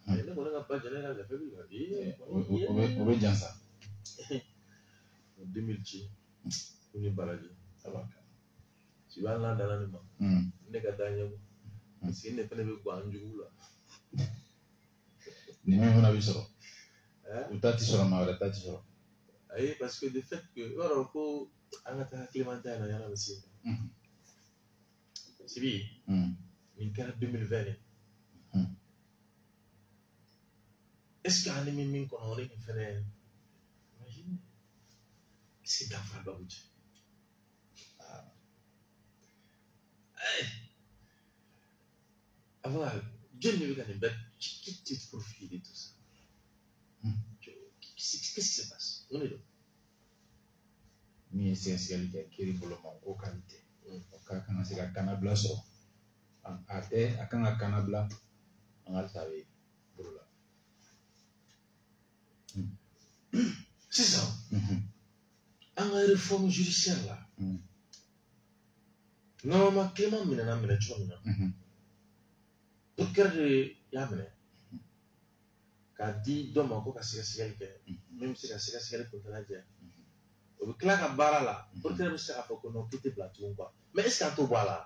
ne kɔni ka ba jɛnɛ ka gafe bi ka o bɛ jan sa 2000 ci ko ni baraji si b'a la dala ni ma ne ka taa ɲɛbɔ parce que ne fana bɛ guwan an jugu la ni min fana bɛ sɔrɔ u ta ti sɔrɔ maa wɛrɛ ta ti sɔrɔ ayi parce que de fait que i b'a dɔn ko an ka taa Clémentin na yann'a bɛ se Sibi nin kɛra 2020 de est-ce que an ni min kɔnɔ ne nin fɛnɛ imagine est-ce que danfara b'a cɛ avant Dieu ne veut qu'un bête qui te profite de tout ça qu'est-ce qui se passe on est là min ye sɛgɛsɛgɛli kɛ kiri bolo ma ko qualité o ka kan ka se ka kanabila sɔrɔ a tɛ a kan ka kanabila an ka ta bɛ bolo la sisan an ka réforme judiciaire la normalement Clément minɛna minɛ cogo min na procureur de y'a minɛ k'a di dɔ ma ko ka sɛgɛsɛgɛli kɛ min bɛ se ka sɛgɛsɛgɛli kuntala jɛ o bɛ tila ka baara la procureur bɛ se k'a fɔ ko non k'i tɛ bila tugun quoi mais est ce que an t'o bɔ a la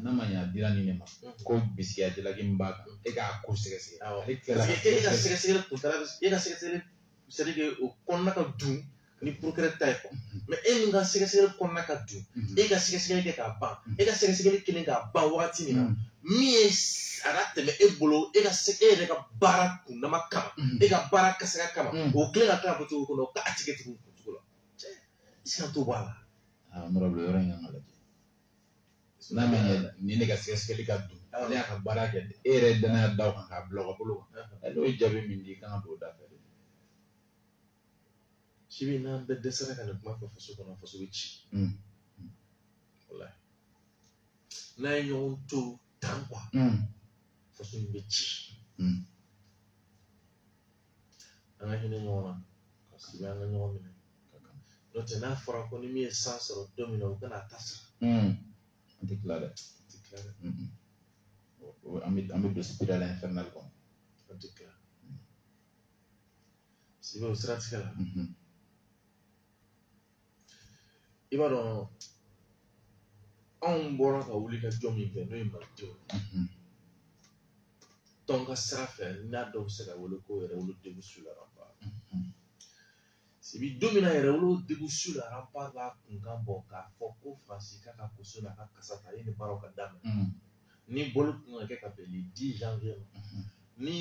n'a ma ɲɛ a dira nin de ma ko bisikiya jalaki min b'a kan e k'a ko sɛgɛsɛgɛ ale tilala e ka sɛgɛsɛgɛli kuntala e ka sɛgɛsɛgɛli c'est à dire que o kɔnɔna ka dun ni procureur ta ye quoi mais e min ka sɛgɛsɛgɛli kɔnɔna ka dun e ka sɛgɛsɛgɛli kɛ k'a ban e ka sɛgɛsɛgɛli kelen k'a ban wagati min na min ye a ka tɛmɛ e bolo e yɛrɛ ka baara kundama kama e ka baara kasara kama o kelen ka tila fɔ cogo kɔnɔ k'a tigɛ tugun cogo la est ce que an t'o bɔ a la honorable yɔrɔ in kan ka lajɛ n'a ma ɲɛ ni ne ka sɛgɛsɛgɛli ka dun ale y'a ka baara kɛ e yɛrɛ danaya da o kan k'a bila o ka bolo kan n'o ye jaabi min di i kan ka don o da fɛ Sibi n'an bɛɛ dɛsɛra ka nin kuma fɔ faso kɔnɔ faso bɛ ci walayi n'a ye ɲɔgɔn to tan quoi faso in bɛ ci an ka hinɛ ɲɔgɔn na ka Sibi an ka ɲɔgɔn minɛ n'o tɛ n'a fɔra ko ni min ye san sɔrɔ don min na o kana ta sara an tɛ tila dɛ an bɛ don spirale infernale kɔnɔ an tɛ tila Sibi o siratigɛ la i b'a dɔn anw bɔra ka wuli ka jɔ min kɛ n'o ye malidenw tɔn ka sira fɛ n'a dɔw bɛ se ka wele ko yɛrɛ wolo début sur la rempart Sibi don min na yɛrɛ wolo début sur la rempart b'a kunkan bɔ k'a fɔ ko Faransi k'a ka koso n'a ka kasa ta ye nin baaraw ka daminɛ ni bolo kun ka kɛ ka bɛn le 10 janvier ma ni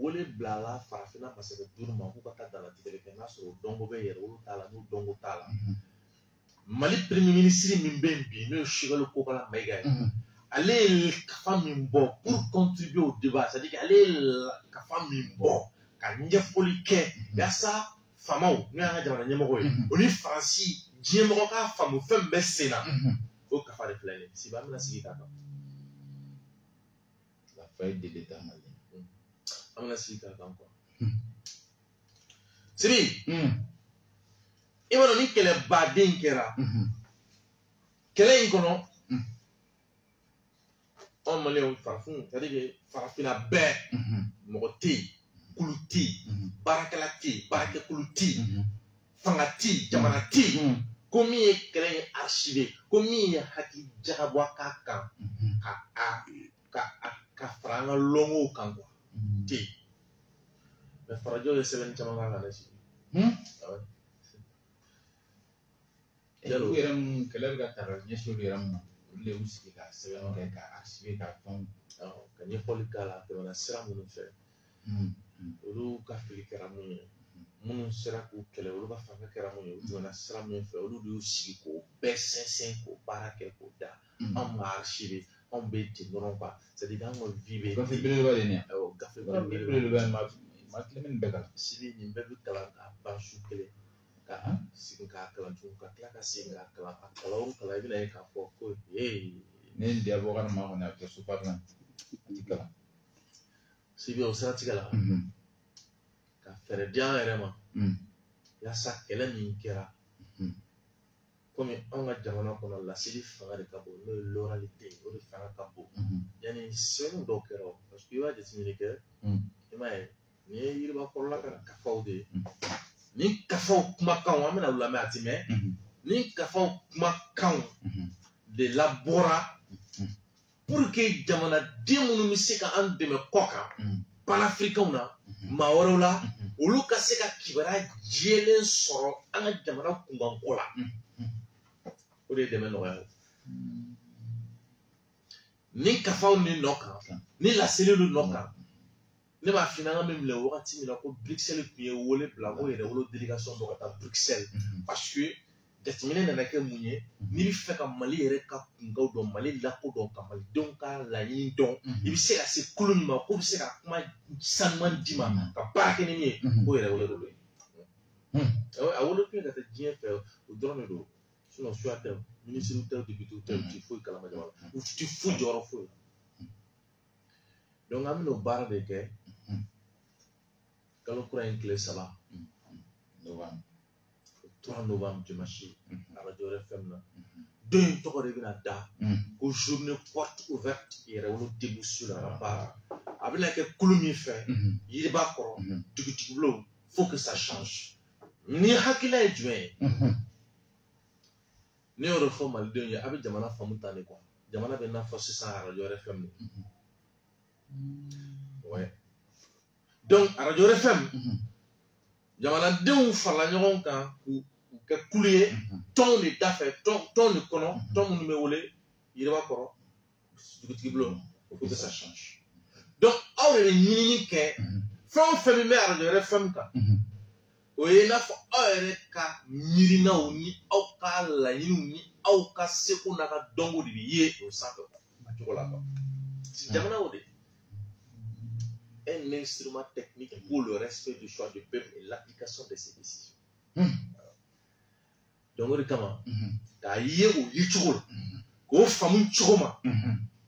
wele bilala farafinna masakɛ 5 ma k'u ka taa dalatigɛli kɛ n'a sɔrɔ dɔnko bɛ yɛrɛ wolo t'a la n'u dɔnko t'a la Mali premier ministre min bɛ yen bi n'o ye Choguel Kokala Mayiga ye ale ye kafa min bɔ pour contribuer au débat c'est à dire que ale ye kafa min bɔ ka ɲɛfɔli kɛ yaasa faamaw n'o y'an ka jamana ɲɛmɔgɔ ye o ni Faransi diɲɛmɔgɔ k'a faamu fɛn bɛɛ sen na o kafa de filɛ nin ye Sibi an bɛna sigi k'a kan la faille de l'état malien an bɛna sigi k'a kan quoi Sibi i b'a dɔn ni kɛlɛ baden kɛra kɛlɛ in kɔnɔ anw maliyɛnw farafin c'est à dire que farafinna bɛɛ mɔgɔ tɛ yen kulu tɛ yen baarakɛla tɛ yen baarakɛkulu tɛ yen fanga tɛ yen jamana tɛ yen ko min ye kɛlɛ in archivé ko min ye hakili jagabɔ k'a kan ka fara an ka lɔngow kan quoi tɛ yen mais farajɛw ye sɛbɛnni caman k'a kan dɛ Sibi u yɛrɛ mun kɛlɛ bɛ ka ta ka ɲɛsin olu yɛrɛ ma olu de y'u sigi ka sɛbɛn kɛ ka archiver ka fɛnw ka ɲɛfɔli k'a la tɛmɛna sira minnu fɛ olu ka fili kɛra mun ye minnu sera k'u kɛlɛ olu ka fanga kɛra mun ye u tɛmɛna sira min fɛ olu de y'u sigi k'o bɛɛ sɛnsɛn k'o baara kɛ k'o da anw ma archiver anw bɛ ten dɔrɔn quoi c'est à dire anw ka vie bɛ gafe belebeleba de nin awɔ gafe belebeleba ma tile min bɛɛ kalan Sibi nin bɛɛ bɛ kalan k'a ban su kelen ka segin k'a kalan tugun ka tila ka segin k'a kalan a kalan o kalan i bɛna ye k'a fɔ ko ne ye n diya bɔkari ma kɔni a bɛ kɛ soparan a ti kalan Sibi o siratigɛ la ka fɛɛrɛ di an yɛrɛ ma yaasa kɛlɛ min kɛra komi anw ka jamana kɔnɔ laseli fanga de ka bon n'o ye l'oralité o de fanga ka bon yanni sɛbɛnni dɔw kɛra parce que b'a jateminɛ kɛ i m'a ye nin ye yiriba kɔrɔla ka kafaw de ye ni kafaw kumakanw an bɛna u lamɛn a ti mɛn ni kafaw kumakanw de labɔra pour que jamanaden minnu bɛ se ka an dɛmɛ kɔ kan panafricains na maa wɛrɛw la olu ka se ka kibaruya jɛlen sɔrɔ an ka jamana kunkanko la o de ye dɛmɛ nɔgɔya ye ni kafaw ni nɔ kan ni laseli lu nɔ kan ne b'a f'i ɲɛna an bɛ minɛ wagati min na ko Bruxelles tun ye wele bila ko yɛrɛ wolo délégation dɔ ka taa Bruxelles parce que jateminɛ nana kɛ mun ye n'i bɛ fɛ ka Mali yɛrɛ ka kunkaw dɔn Mali lakodɔn ka malidenw ka laɲini dɔn i bɛ se ka se kolo min ma k'o bɛ se ka kuma sanuman d'i ma ka baara kɛ ni min ye k'o yɛrɛ wele dɔ ye a wolo kun ye ka taa diɲɛ fɛ o dɔrɔn de don sinon suya tɛ ministre tɛ député tɛ u ti foyi kalama jamana u ti foyi jɔyɔrɔ foyi la donc an bɛ n'o baara de kɛ kalo kura in tile 3 novembre 3 novembre dimanche radio RFM na don in tɔgɔ de bɛna da ko journée porte ouverte yɛrɛ wolo début sur la baara a bɛna kɛ kulu min fɛ yiriba kɔrɔ dugutigibulo faut que ça change ni hakilila ye jumɛn ye ne y'o de fɔ malidenw ye a bɛ jamana faamu tan de quoi jamana bɛ n'a fɔ sisan radio RFM ouais donc radio RFM jamanadenw farala ɲɔgɔn kan k'u kɛ kulu ye tɔnw de da fɛ tɔn de kɔnɔ tɔn minnu bɛ wele yiriba kɔrɔ dugutigibulo faut que ça change donc aw de bɛ ɲinini kɛ fɛn o fɛn min bɛ radio RFM kan o ye i n'a fɔ aw yɛrɛ ka miirinaw ni aw ka laɲiniw ni aw ka seko n'a ka dɔnko de bɛ ye o sanfɛ a cogo la quoi jamana o de un instrument technique pour le respect du choix du peuple et l'application de ses décisions. Donc, o de kama k'a ye o ye cogo la k'o faamu cogo ma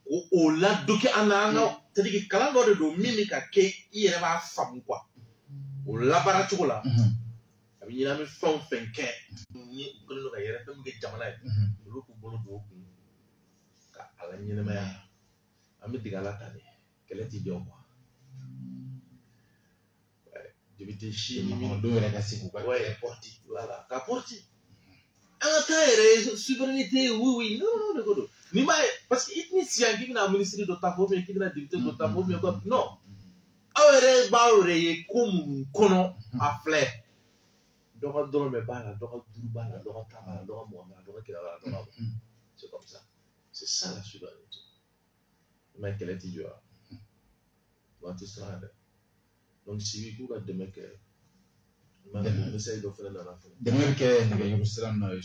k'o ladɔkɛ an na an ka c'est-à-dire que kalan dɔ de don min bɛ ka kɛ i yɛrɛ b'a faamu quoi o labaara cogo la a bɛ ɲini an bɛ fɛn o fɛn kɛ ni u kɛlen don ka yɛrɛ fɛn min kɛ jamana ye olu k'u bolo don o kun ka a la ɲɛnɛmaya an bɛ dege a la tan de kɛlɛ tɛ jɔ quoi. Député si ni min dɔw yɛrɛ ka se k'u ka porti voilà ka porti an ka taa yɛrɛ souveraineté oui non de ko don ni m'a ye parce que i tɛ sigi yan k'i bɛna ministre dɔ ta fɔ ou bien k'i bɛna député dɔ ta fɔ ou bien quoi non aw yɛrɛ b'aw yɛrɛ ye ko minnu kɔnɔ a filɛ dɔ ka dɔrɔmɛ b'a la dɔ ka duuru b'a la dɔ ka tan b'a la dɔ ka mugan b'a la dɔ ka kɛmɛ b'a la dɔ ka c'est comme ça c'est ça la souveraineté mais kɛlɛ tɛ jɔ wa tɛ siran dɛ. Donc, si vous avez des mecs, on essaye de faire la fin. Des mecs qui ont 79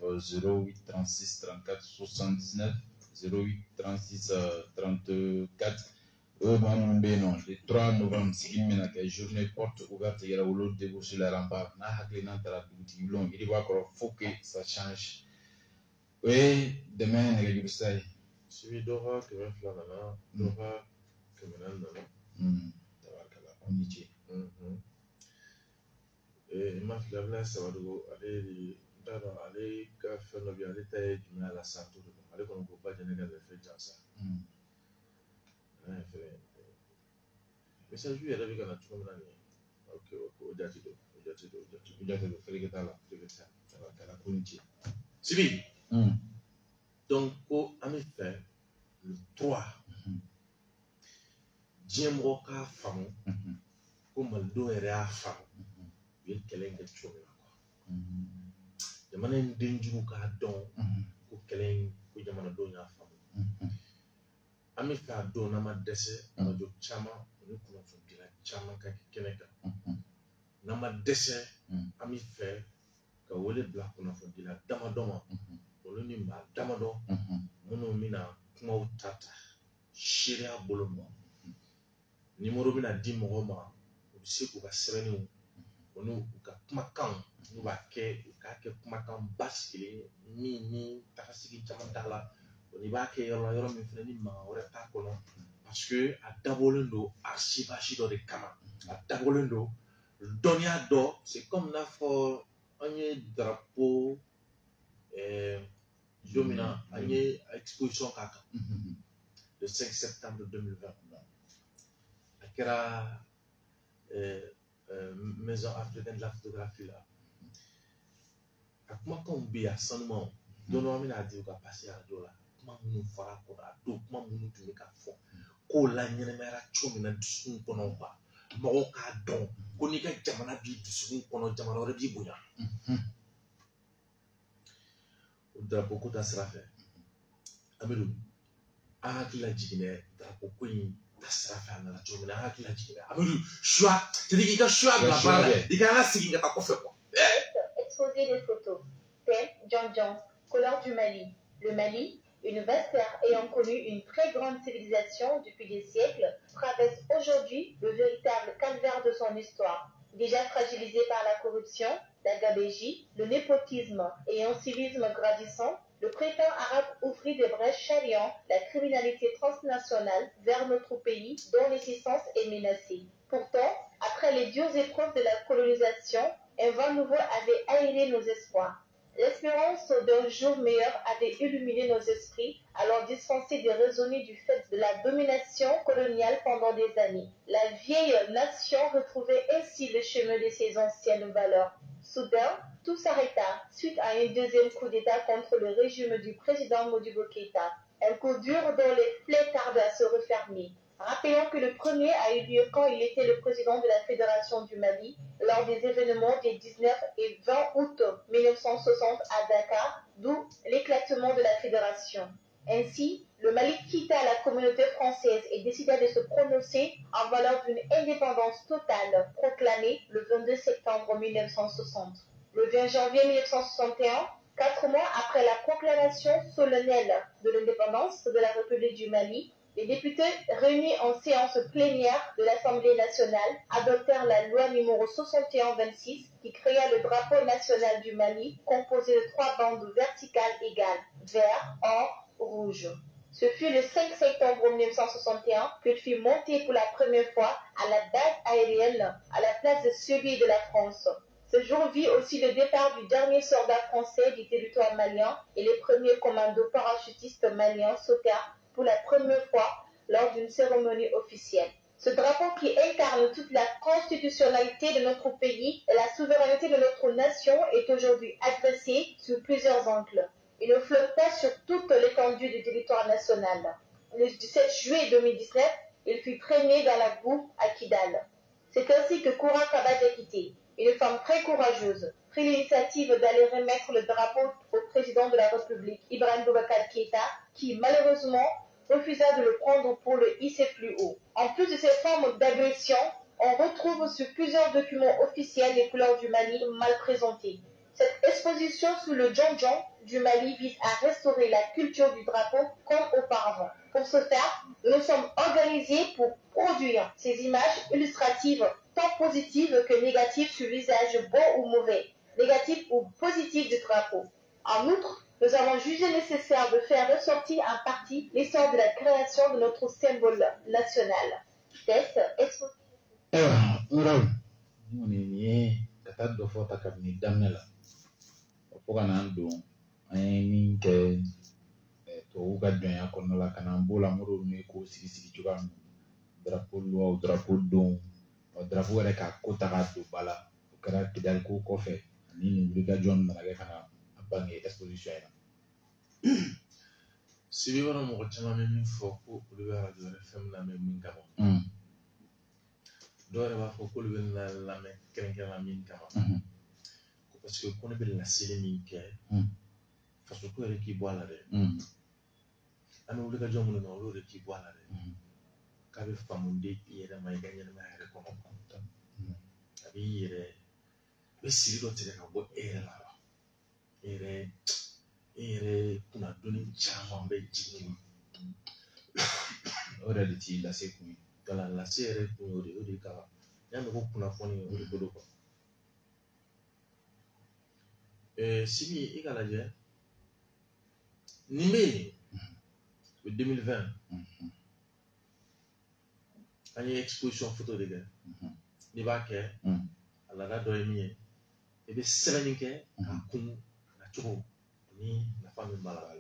08 36 34 79 08 36 34. Le 3 novembre, c'est une journée porte ouverte. Il y a le début sur la rempart. Il faut que ça change. Oui, demain, il y a ça. Si vous avez que Florana, Dora, que Menal, tabarkala on ni ce ma filabila sabadogo ale de dara ale ka fɛn dɔ bɛ ale ta ye jumɛn la santo de ale kɔni ko ba jɛnɛ ka fɛn jansa n'a ye fɛn message yɛrɛ bɛ ka na cogo min na nin ok o jate don feereke t'a la tabarkala ko ni ce sibi donc ko an bɛ fɛ le 3 diɲɛ mɔgɔ k'a faamu ko malidenw yɛrɛ y'a faamu u ye kɛlɛ in kɛ cogo min na quoi jamana in denjugu k'a dɔn ko kɛlɛ in ko jamanadenw y'a faamu an bɛ fɛ a dɔn n'an ma dɛsɛ radio caman ani kunnafonidila caman ka kɛ kɛnɛ kan n'an ma dɛsɛ an bɛ fɛ ka wele bila kunnafonidila damadɔ ma olu ni maa damadɔ minnu bɛna kumaw ta seereya bolo ma numéro bɛna di mɔgɔw ma u bɛ se k'u ka sɛbɛnniw o n'u ka kumakanw n'u b'a kɛ u k'a kɛ kumakan basigilen min ni tagasigi caman t'a la o n'i b'a kɛ yɔrɔ la yɔrɔ min fana ni mankan wɛrɛ t'a kɔnɔ parce que a dabɔlen don archivage dɔ de kama a dabɔlen don dɔnniya dɔ c'est comme n'a fɔ an ye drapeau don min na an ye exposition k'a kan de 5 septembre 2020 a kɛra maison africaine de la photographie là a kumakanw bɛ yen a sanumanw don dɔ an bɛna a di u ka pase arajo la kuma minnu fɔra a kɔnɔ a don kuma minnu tun bɛ ka fɔ k'o la ɲɛnɛmayara cogo min na dusukun kɔnɔ quoi mɔgɔw k'a dɔn ko n'i ka jamana b'i dusukun kɔnɔ jamana wɛrɛ b'i bonya o drapeau ko ta sira fɛ Amadu an hakili lajiginɛ drapeau ko in ta sira fɛ a nana cogo min na an hakili lajiginɛ Amadu choix c'est-à-dire k'i ka choix bila baara la i ka an ka segin ka taa kɔfɛ quoi. Exposer des photos. Thème Djandjan, couleur du Mali. Le Mali, une vaste terre ayant connu une très grande civilisation depuis des siècles, traverse aujourd'hui le véritable calvaire de son histoire. Déjà fragilisé par la corruption, la gabégie, le népotisme et un civisme gravissant, le printemps arabe ouvrit des brèches charriant la criminalité transnationale vers notre pays dont l'existence est menacée. Pourtant, après les dures épreuves de la colonisation, un vent nouveau avait aéré nos espoirs. L'espérance d'un jour meilleur avait illuminé nos esprits, alors dispensés de raisonner du fait de la domination coloniale pendant des années. La vieille nation retrouvait ainsi le chemin de ses anciennes valeurs. Soudain, tout s'arrêta suite à un deuxième coup d'État contre le régime du président Modibo Keïta. Un coup dur dont les plaies tardent à se refermer. Rappelons que le premier a eu lieu quand il était le président de la Fédération du Mali, lors des événements des 19 et 20 août 1960 à Dakar, d'où l'éclatement de la Fédération. Ainsi, le Mali quitta la communauté française et décida de se prononcer en valeur d'une indépendance totale proclamée le 22 septembre 1960. Le 20 janvier 1961, 4 mois après la proclamation solennelle de l'indépendance de la République du Mali, les députés réunis en séance plénière de l'Assemblée nationale adoptèrent la loi numéro 61-26 qui créa le drapeau national du Mali composé de 3 bandes verticales égales, vert, or, rouge. Ce fut le 5 septembre 1961 qu'il fut monté pour la première fois à la base aérienne à la place de celui de la France. Ce jour vit aussi le départ du dernier soldat français du territoire malien et les premiers commandos parachutistes maliens sautèrent pour la première fois lors d'une cérémonie officielle. Ce drapeau qui incarne toute la constitutionnalité de notre pays et la souveraineté de notre nation est aujourd'hui adressé sous plusieurs angles. Il ne flotte pas sur toute l'étendue du territoire national. Le 17 juillet 2019, il fut traîné dans la boue à Kidal. C'est ainsi que Koura Kabadj est quitté. Une femme très courageuse prit l'initiative d'aller remettre le drapeau au président de la République, Ibrahim Boubacar Keïta, qui malheureusement refusa de le prendre pour le hisser plus haut. En plus de ces formes d'agression, on retrouve sur plusieurs documents officiels les couleurs du Mali mal présentées. Cette exposition sous le Djandjan du Mali vise à restaurer la culture du drapeau comme auparavant. Pour ce faire, nous sommes organisés pour produire ces images illustratives tant positives que négatives sur l'usage bon ou mauvais, négatif ou positif du drapeau. En outre, nous avons jugé nécessaire de faire ressortir en partie l'histoire de la création de notre symbole national. Test, fo ka n'an don an ye min kɛ tubabuw ka dɔnya kɔnɔna la ka n'an b'o la mori ninnu ye k'o sigi cogoya min drapeau loi drapeau don drapeau yɛrɛ ka ko ta k'a don ba la o kɛra Kidali ko kɔfɛ ani nin wulikajɔ nana kɛ ka na a bange exposition in na. Sibi b'a dɔn mɔgɔ caman bɛ min fɔ ko olu bɛ radio wɛrɛ fɛn lamɛn min kama dɔw yɛrɛ b'a fɔ k'olu bɛ lamɛn kɛrɛnkɛrɛnna min kama parce que ko ne bɛ laseli min kɛ faso ko yɛrɛ k'i bɔ a la dɛ an bɛ wulikajɔ minnu na olu de k'i bɔ a la dɛ k'a bɛ faamu de i yɛrɛ ma i ka ɲɛnamaya yɛrɛ kɔnɔ a b'i yɛrɛ i bɛ siri dɔ tigɛ ka bɔ e yɛrɛ la e yɛrɛ kunnadonni caman bɛ jigin o yɛrɛ de t'i lase kun ye wala lase yɛrɛ kun y'o de o de ka n'i y'a mɛn ko kunnafoni o de bolo quoi. Sibi i ka lajɛ nin bɛ yen o 2020 an ye exposition photo de kɛ n'i b'a kɛ a laada dɔ ye min ye i bɛ sɛbɛnni kɛ k'a kun na cogo ni nafa min b'a la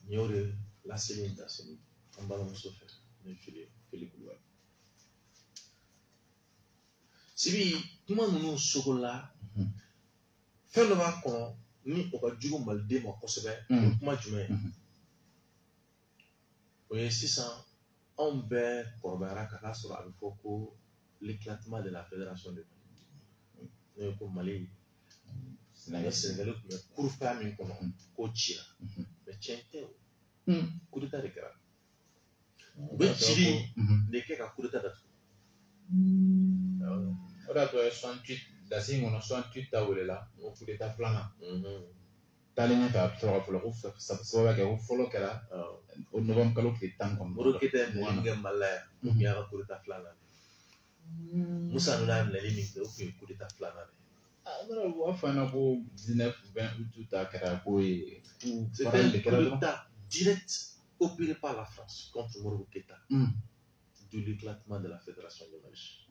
n'i y'o de la Céline d'Asseni, en balance au fait, mais Philippe Louis. Si comment nous sommes là, faire le vacances, ni au cas du mal de moi, comment tu mets. Oui, 600, on perd pour Baraka sur l'éclatement de la fédération de Mali. Comme Mali, les Sénégalais qui me courent pas même comme coach. Mais tiens, coup d'état de grave. Oui, Chili, des quelques coups d'état d'assaut. Ora to 68 da singo no 68 tawolela o coup d'état plana. Talenya fa absorba pour le roof ça va que roof follow kala au novembre kalo ki tan comme Moro kete ngem malaya ya coup d'état plana. Musa no na leli ni coup d'état plana. Alors, on va faire 19, 20 août à Karakoye. C'était un coup d'état direct opéré par la France contre Moro Keta de l'éclatement de la fédération de Mali.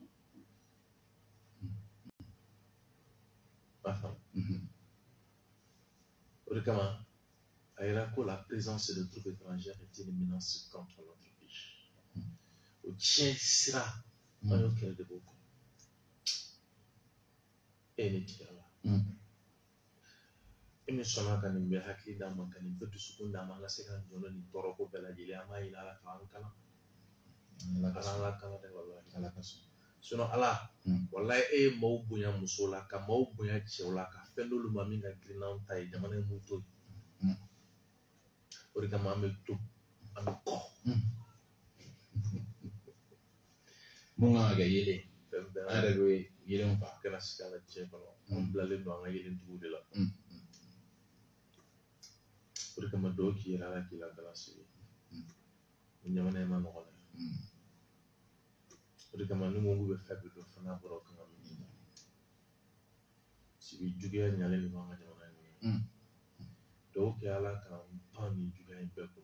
Ma femme. Comment à Irako, la présence de troupes étrangères est une menace contre notre pays. Au tien sera, on a aucun de beaucoup. Et les tireurs. Et mes soins quand ils me hackent dans mon canin, peu de secondes dans ma seconde, je ne dis pas au bel agilia, mais il a la cancana. La cancana de la casse. Sinon, Allah, voilà, et mau bunya musola, ka mau bunya cheola, ka fendo lumami na grinan tai, jamane muto. Orika mame tu, ame ko. Munga aga yele, ada gue yele mpa. Kena sekala chekono, blale no anga yele tu de la. Orika mado ki rara ki la galasi. Jamane ma no kone. Orika manu mungu be faible do fana boro kanga mi. Si bi juge nyale ni manga jamane ni. Do ki ala ka pani juge en beko.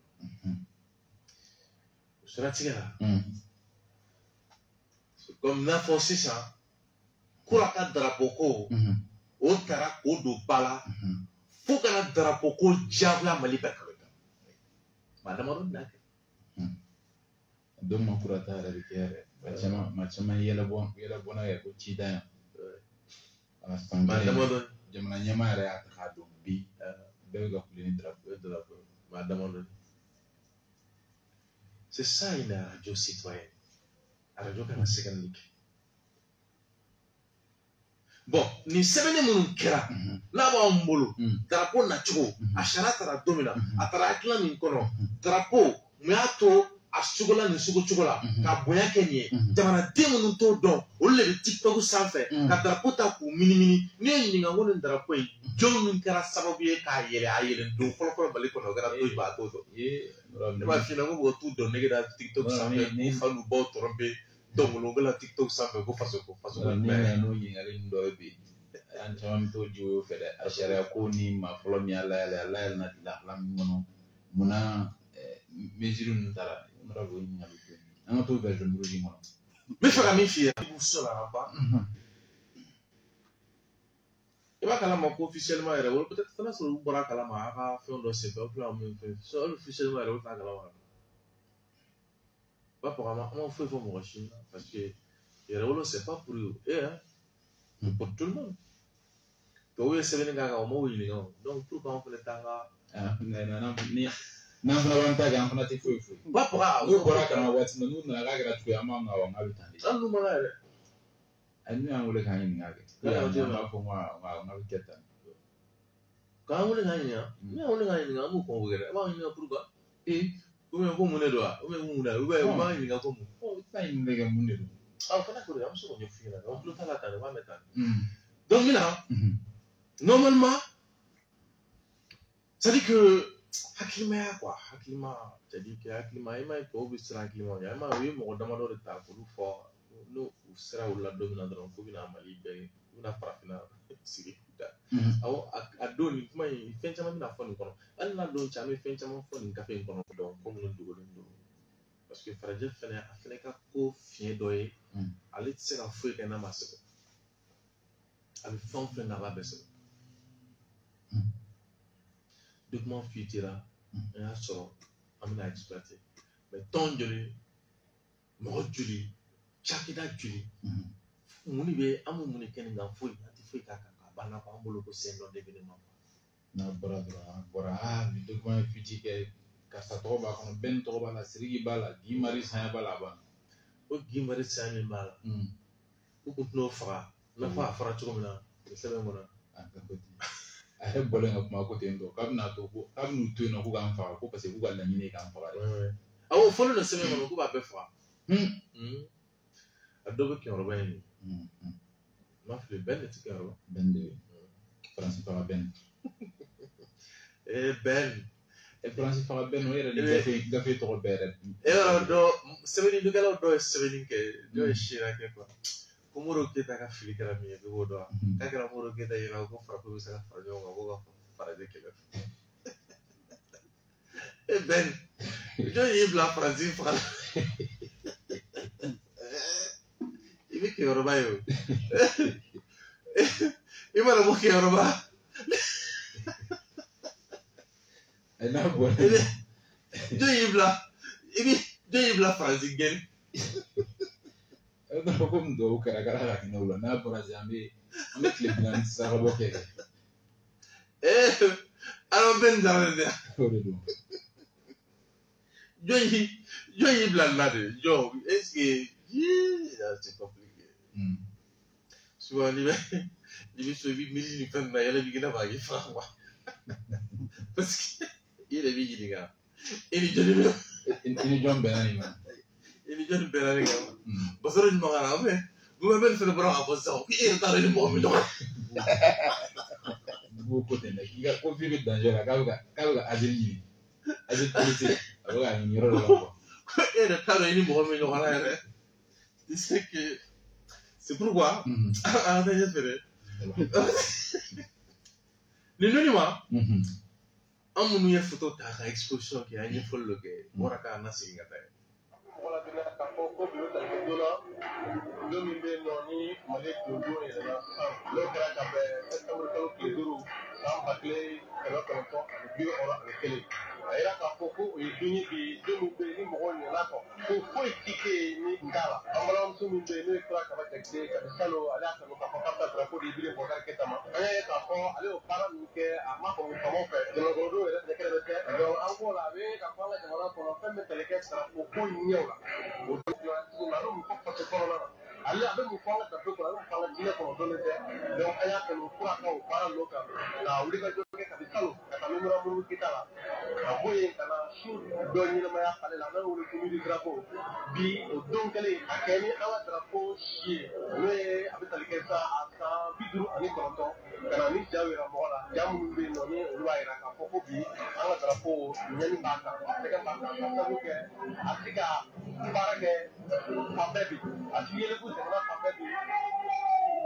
Sera tigara. Comme n'a forcé ça, pour la drapeau ko, au tara ko do bala, faut que la drapeau ko diable mali bekaka. Madame on n'a que. Donc mon kurata ala bikere, machama yela bona ya ko chida. Madame on jamana nyama ya ya ta do bi, be ga kulini drapeau. Madame on. C'est ça une radio citoyenne. Radio kana sekandik. Bon, ni semaine mun kera, na ba mbolo, drapeau na chugo, ashara tara domina, atara akila min kono, drapeau miato ashugola ni sugo chugola, ka boya kenye, jamana demo nun to don, ole le TikTok sanfɛ, ka drapeau ta ku mini, ne nyinga ngone drapeau yi, jom min kera sababu ye ka yele ayele do folo bali kono gara do ba to do. Ne ma fina ngo tu don nege da TikTok sanfɛ, ni falu bo tromper. Donc, on a TikTok ça fait quoi façon mais nous y allons nous bi antam to jo fede ashara ko ni ma follow ala na la mono muna mesure tara mura go ni alu an to version muru di mono mais fera mi fier pour cela pas et ba kala mako officiellement era ou peut-être ça sur bora kala ma aka fait on doit se faire plus en même so officiellement era ou ta kala wa pas pour on fait pour moi parce que le c'est pas pour eux et pour tout le monde que oui c'est venu gaga au mot il donc pourquoi on fait le tanga ni na fana ta ga fana ti fo pas pour nous bora kana wati nous na ga ga tu ama nga wa ngalu tande an nous mala ani an wole kan ni ngage ya ma ko wa ngalu keta quand on est gagné mais on est gagné ngamu ko wele ba ni pourquoi Ume ko mune do a ume muna ube uma ni ngako mu ta ni ndege munde do kana ko am so nyo fina on plus tala tane wa meta donc mina normalement ça dit que hakima ya quoi hakima ça dit que hakima ima ko bisra hakima ya ma wi mo dama do ta ko lu fo no usra wala do mina do ko bina mali be una parafina siri da aw adoni kuma yi fenchama mina fo ni kono an na do chame fenchama fo ni kafe kono do ko mun dugo do parce que frère fene afene ka ko fien do yi ali tse ka fo ke na maso ali fon fe na ba beso document fuitira ya so an bɛna exploiter mais tɔn joli mɔgɔ joli cakɛda joli mun de bɛ an bɛ mun de kɛ nin kan foyi an tɛ foyi k'a kan ka banna ko an bolo ko sen dɔ de bɛ ne ma n'a bɔra dɔrɔn an bɔra nin document ye fiche kɛ karisa tɔgɔ b'a kɔnɔ bɛɛ ni tɔgɔ b'a la Siriki b'a la Guy Marius Sagna b'a la a banna o Guy Marius Sagna min b'a la u tun t'o faga n'a fɔ a fara cogo min na o sɛbɛn kɔnɔ a yɛrɛ bɔlen ka kuma ko ten tɔ k'a bɛna to ko k'a bɛn'u to yen nɔ ko k'an faga ko parce que k'u ka laɲini ye k'an faga dɛ awɔ fɔlen do sɛbɛn kɔnɔ k'u b'a bɛɛ faga a dɔ bɛ Kɛyɔrɔba in de ma fili bɛn de tɛ Kɛyɔrɔba bɛn de Faransi faga bɛn bɛn Faransi faga bɛn o yɛrɛ de gafe tɔgɔ bɛɛ yɛrɛ yɔrɔ dɔ sɛbɛnnikɛlaw dɔw ye sɛbɛnni kɛ dɔw ye sira kɛ quoi ko Modibo Keyita ka fili kɛra min ye k'i b'o dɔn k'a kɛra Modibo Keyita yira ko farafin bɛ se ka fara ɲɔgɔn kan ko ka Faransi kɛlɛ bɛn jɔn y'i bila Faransi faga i bɛ Kɛyɔrɔba ye o i mana bɔ Kɛyɔrɔba n'a bɔra jɔn y'i bila Faransi gɛn n'a fɔ ko mun dɔw kɛra ka hinɛ o la n'a bɔra se an bɛ tile 40 sarabɔ kɛ alors bɛn dara dɛ o de don jɔn y'i bila nin na de jɔn est-ce que c'est compliqué souvent n'i bɛ so i bɛ miiri ni fɛn ninnu na yɛlɛ b'i kɛ b'a k'i faga quoi parce que i yɛrɛ b'i ɲininka i ni jɔnni bɛ i ni jɔn bɛnna nin ma i ni jɔnni bɛnna nin kan basɔrɔ ɲuman kan na ou bien gouvernement fɛnɛ bɔra k'a fɔ sisan ko e yɛrɛ t'a dɔn i ni mɔgɔ min ɲɔgɔn b'o ko ten dɛ k'i ka ko f'i bɛ danger la k'a bɛ ka asile ɲini asile politique a bɛ ka ɲini yɔrɔ dɔ la quoi ko e yɛrɛ t'a dɔn i ni mɔgɔ min ɲɔgɔn na yɛrɛ c'est que c'est pourquoi an ka taa ɲɛfɛ dɛ nin donni ma an minnu ye photo ta ka exposition kɛ an ɲɛfɔli dɔ kɛ bɔra k'an nasegin ka taa yen k'a fɔ ko bi o tali don na don min bɛ yen nɔ ni Mali donjon yɛlɛma sisan n'o kɛra ka bɛn sɛpitɛmburu kalo tile 5 san 1971 a yira k'a fɔ ko o ye don ye bi don min bɛ yen ni mɔgɔw ɲinɛna kɔ ko foyi ti kɛ yen ni n t'a la an balimamuso min bɛ yen n'o ye Tura Kaba Jakite kabi salon ale y'a kanu k'a fɔ k'a bɛ taa drapeau di Ibrim Boubacar Keïta ma an y'a ye k'a fɔ ale y'o baara min kɛ a ma kɔn faamaw fɛ jamanakɔnɔdenw yɛrɛ tɛgɛ bɛ tɛ donc an k'o la a bɛ k'a fɔ an ka jamana kɔnɔ fɛn bɛ tɛgɛ kɛ drapeau ko ɲɛw la o don a bɛ mun fɔ faso kɔnɔna na ale a bɛ mun fɔ an ka drapeau kɔnɔ a bɛ mun fɔ an ka diinɛ kɔnɔ dɔɔnin tɛ donc an y'a kanu fo ka taa o baara ninnu kan ka wuli ka jɔ kɛ kabi salon ka taa Modibo Keyita la ka bɔ yen ka na su dɔ ɲɛnamaya ale la n'an y'o wele ko midi drapeau bi o don kelen a kɛ ni an ka drapeau si ye n'o ye a bɛ tali kɛ sa a san 59 ka na ni ja yira mɔgɔ la ja minnu bɛ yen nɔ ni olu b'a yira k'a fɔ ko bi an ka drapeau ɲɛni b'a kan a sɛgɛn b'a kan ka sababu kɛ a tɛ ka baara kɛ fan bɛɛ bi a tɛ yɛlɛko jamana fan bɛɛ bi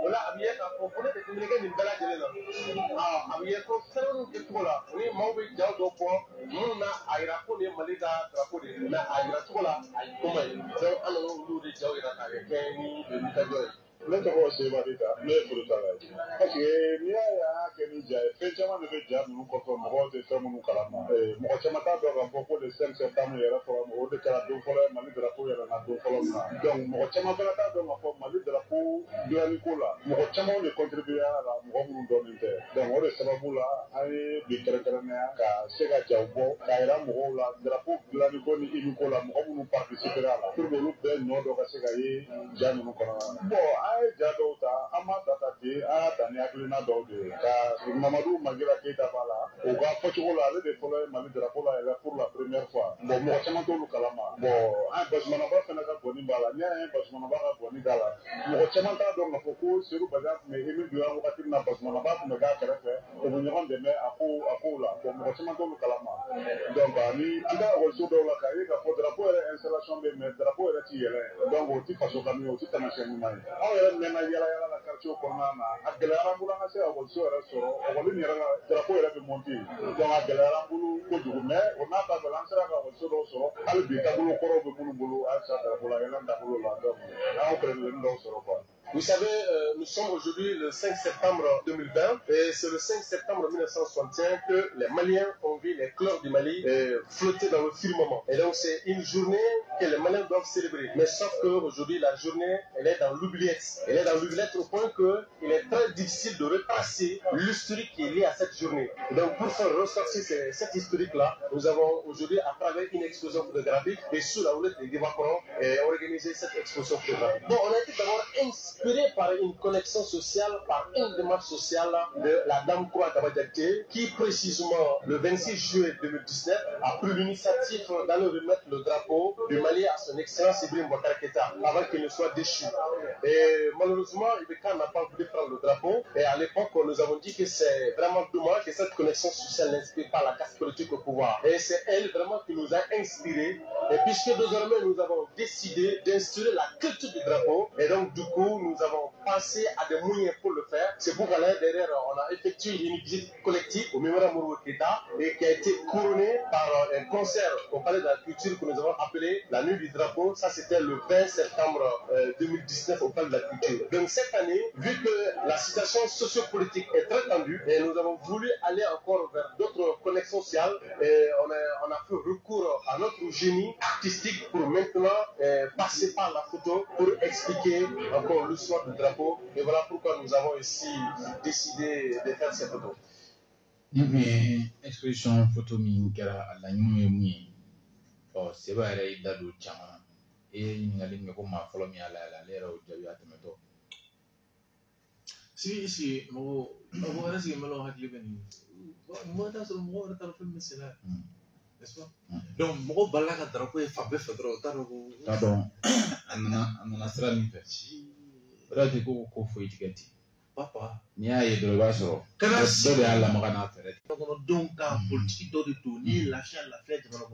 o la a bɛ ye k'a fɔ ko ne tɛ dumuni kɛ nin bɛɛ lajɛlen na a bɛ ye ko sɛbɛnniw kɛcogo la o ni maaw bɛ jaw dɔ bɔ minnu na a yira ko nin ye Mali ka drapeau de ye mais a yira cogo la a yi ko man ɲi donc an nana olu de jaw yira k'a kɛ ni wulikajɔ ye. Ne tɔgɔ Seba Keyita ne ye forotala ye parce que n'i y'a ye an y'a kɛ ni ja ye fɛn caman de bɛ ja ninnu kɔfɛ mɔgɔw tɛ fɛn minnu kalama mɔgɔ caman t'a dɔn k'a fɔ ko le 5 septembre yɛrɛ fɔlɔ o de kɛra don fɔlɔ ye Mali drapeau yɛlɛnna don fɔlɔ min na donc mɔgɔ caman fana t'a dɔn k'a fɔ Mali drapeau dilanni ko la mɔgɔ caman de contribué a la mɔgɔ minnu dɔnnen tɛ donc o de sababu la an ye bi kɛrɛnkɛrɛnnenya ka se ka jaw bɔ k'a yira mɔgɔw la drapeau dilanni ko ni himi ko la mɔgɔ minnu participer a la pour que olu bɛɛ nɔ dɔ ka se ka ye ja ninnu kɔnɔna na bon an ye ja dɔw ta an b'a ta ten an y'a ta ni hakilina dɔw de ye ka Mamadu Magira Keyita b'a la o ka fɔcogo la ale de fɔlɔ ye Mali drapeau la yɛlɛ pour la première fois bon mɔgɔ caman t'olu kalama bon an ye Basumanaba fana ka gɔni b'a la n'i y'a ye Basumanaba ka gɔni da la mɔgɔ caman t'a dɔn k'a fɔ ko Seydou Badian tun bɛ himi dilan wagati min na Basumanaba tun bɛ k'a kɛrɛfɛ o bɛ ɲɔgɔn dɛmɛ a kow la bon mɔgɔ caman t'olu kalama donc ni an ka ekɔliso dɔw la k'a ye k'a fɔ drapeau yɛrɛ installation bɛ yen mais drapeau yɛrɛ ti yɛlɛ donc o ti faso kanu ye o ti taamasiyɛn ɲuman ye anw yɛrɛ mɛnna yala yala la quartier kɔnɔna na a gɛlɛyara an bolo an ka se ka ekɔliso yɛrɛ sɔrɔ ekɔli nin yɛrɛ la drapeau yɛrɛ bɛ monter donc a gɛlɛyara an bolo kojugu mais o n'a ta bɛɛ la an sera ka ekɔliso dɔw sɔrɔ hali bi taabolo kɔrɔw bɛ minnu bolo halisa drapeau la yɛlɛn taabolo la donc an y'o kɛlɛkɛlɛnin dɔw sɔrɔ quoi Vous savez, nous sommes aujourd'hui le 5 septembre 2020 et c'est le 5 septembre 1961 que les Maliens ont vu les couleurs du Mali flotter dans le firmament. Et donc c'est une journée que les Maliens doivent célébrer. Mais sauf qu'aujourd'hui, la journée, elle est dans l'oubliette. Elle est dans l'oubliette au point qu'il est très difficile de retracer l'historique qui est lié à cette journée. Et donc pour faire ressortir cette historique-là, nous avons aujourd'hui, à travers une exposition photographique et sous la houlette des Guévacorons, organisé cette exposition photographique. Bon, on a été d'abord inspiré par une connexion sociale, par une démarche sociale de la Dame Croix Kabadjake, qui précisément le 26 juillet 2019 a pris l'initiative d'aller remettre le drapeau du Mali à son excellence Ibrahim Boubacar Keïta avant qu'il ne soit déchu. Et malheureusement, Ibeka n'a pas voulu prendre le drapeau. Et à l'époque, nous avons dit que c'est vraiment dommage que cette connexion sociale n'inspire pas la caste politique au pouvoir. Et c'est elle vraiment qui nous a inspirés. Et puisque désormais nous avons décidé d'instaurer la culture du drapeau, et donc du coup nous avons pensé à des moyens pour le faire. C'est pourquoi là derrière on a effectué une visite collective au mémorial Modibo Keïta et qui a été couronnée par un concert au palais de la culture que nous avons appelé la nuit du drapeau. Ça c'était le 20 septembre 2019 au palais de la culture. Donc cette année, vu que la situation sociopolitique est très tendue et nous avons voulu aller encore vers d'autres connexions sociales, et on a fait recours à notre génie artistique pour maintenant passer par la photo pour expliquer encore l'histoire du drapeau. Et voilà pourquoi nous avons ici décidé de faire ces photos. Une exposition photo minkera à la nuit. Oh, c'est vrai, il y a d'autres gens. Et il y a des gens qui ont fait la l'air au Javier Tomato. Si, moi, je suis malheureux avec les moi, dans ce moment, on a fait le scénario. N'est-ce pas? Donc, moi, balaga drapeau et Fabé Fedro, Taro. Pardon, on a sera mis petit. Bravo, qu'on faut étiqueter. Papa. Ni a eu de l'oiseau. Quand on a la morana fait. Donc, en politique d'ordre de tout, ni la chaîne, la fête, donc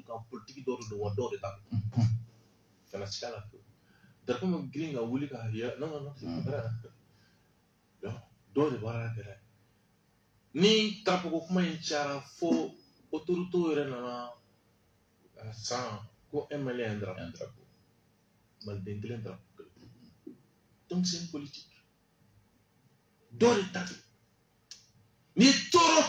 en politique d'ordre de Wado de Tapo. C'est la scala. Drapeau, mon gring a voulu qu'à hier. Non, c'est pas vrai. Non, d'ordre de Wara. Ni Tapo, comment il chara faux. Autoruto era na sans ko MLA un drapeau mal d'engle un drapeau donc c'est une politique d'orita ni toro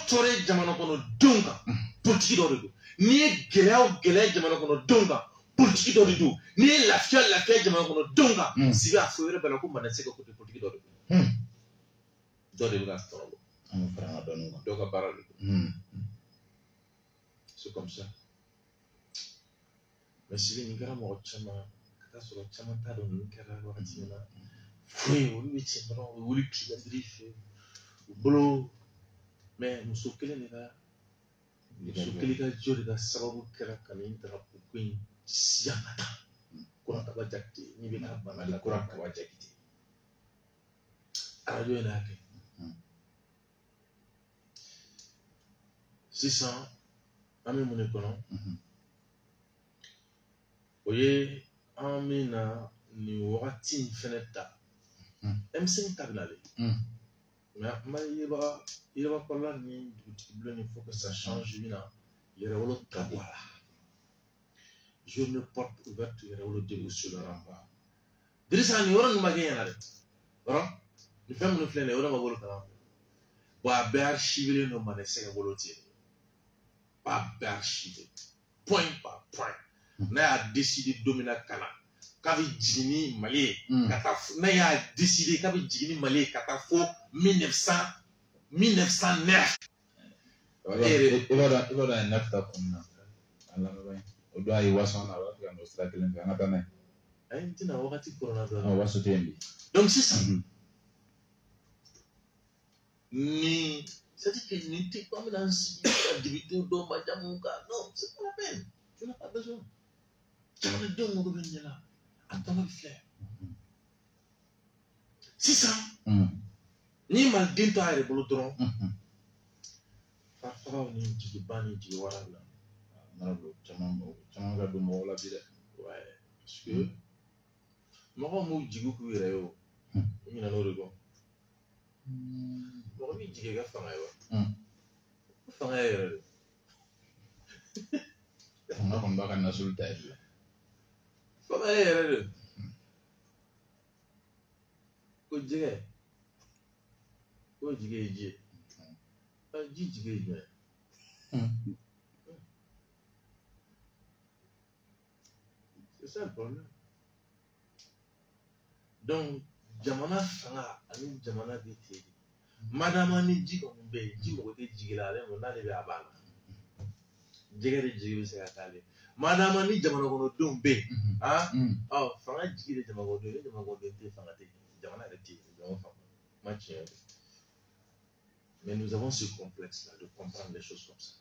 jamano kono donga politique d'orido ni gelao jamano kono donga politique d'orido ni lafia jamano kono donga si va fuere bela ko manase ko politique d'orido d'orido la storo on fera donga doga parole. C'est comme ça. Mais si vous avez un chama, quand vous avez un tas de gens qui ont un chama, vous avez un boulot, mais nous sommes les gars, nous sommes les gars qui ont des sababu qui ont un drapeau qui est siamata. Courant à Bajakti, ni bien à la courant à Bajakti. Radio est là. C'est ça. Ami mon économ. Oye, amina ni wakati feneta. M5 tablale. Mais il va parler ni il faut que ça change mina. Il revole tabwala. Je ne porte ouverte il revole debout sur le rempart. Dirisa ni ora numa ganya na. Ora? Ni femme no flene ora ma bolo kala. Ba be archiver no manese ga bolo tie. Pas d'archiver, point par point. On a décidé de dominer le canal. Quand Jimmy Malé, on a décidé quand Jimmy Malé, Katafo 1909. Il va dans un acte comme ça. On doit y voir son avant que nous stratégies. On a pas mal. Donc c'est ça. Ni c'est-à-dire que n'était pas dans l'activité de Majamuka. Non, c'est pas la peine. Tu n'as pas besoin. Tu as le don de venir là. Attends le flair. C'est ça. Ni mal d'into à le dron. Parfois, on dit que bani dit voilà là. Chamanga du mot la vie. Ouais. Parce que moi, moi, je dis que vous avez eu un autre. Bon, oui, tu es fanga on a comme bagan na sulta fanga ko jige ji jige c'est ça le problème. Donc jamana fanga ani jamana bi tedi madama ni jigo mbe jimo te jigila le mo na le be abala jigere jigo se atale madama ni jamana kono dum be fanga jigile jamana kono te fanga te jamana le ti donc fanga match. Mais nous avons ce complexe là de comprendre les choses comme ça.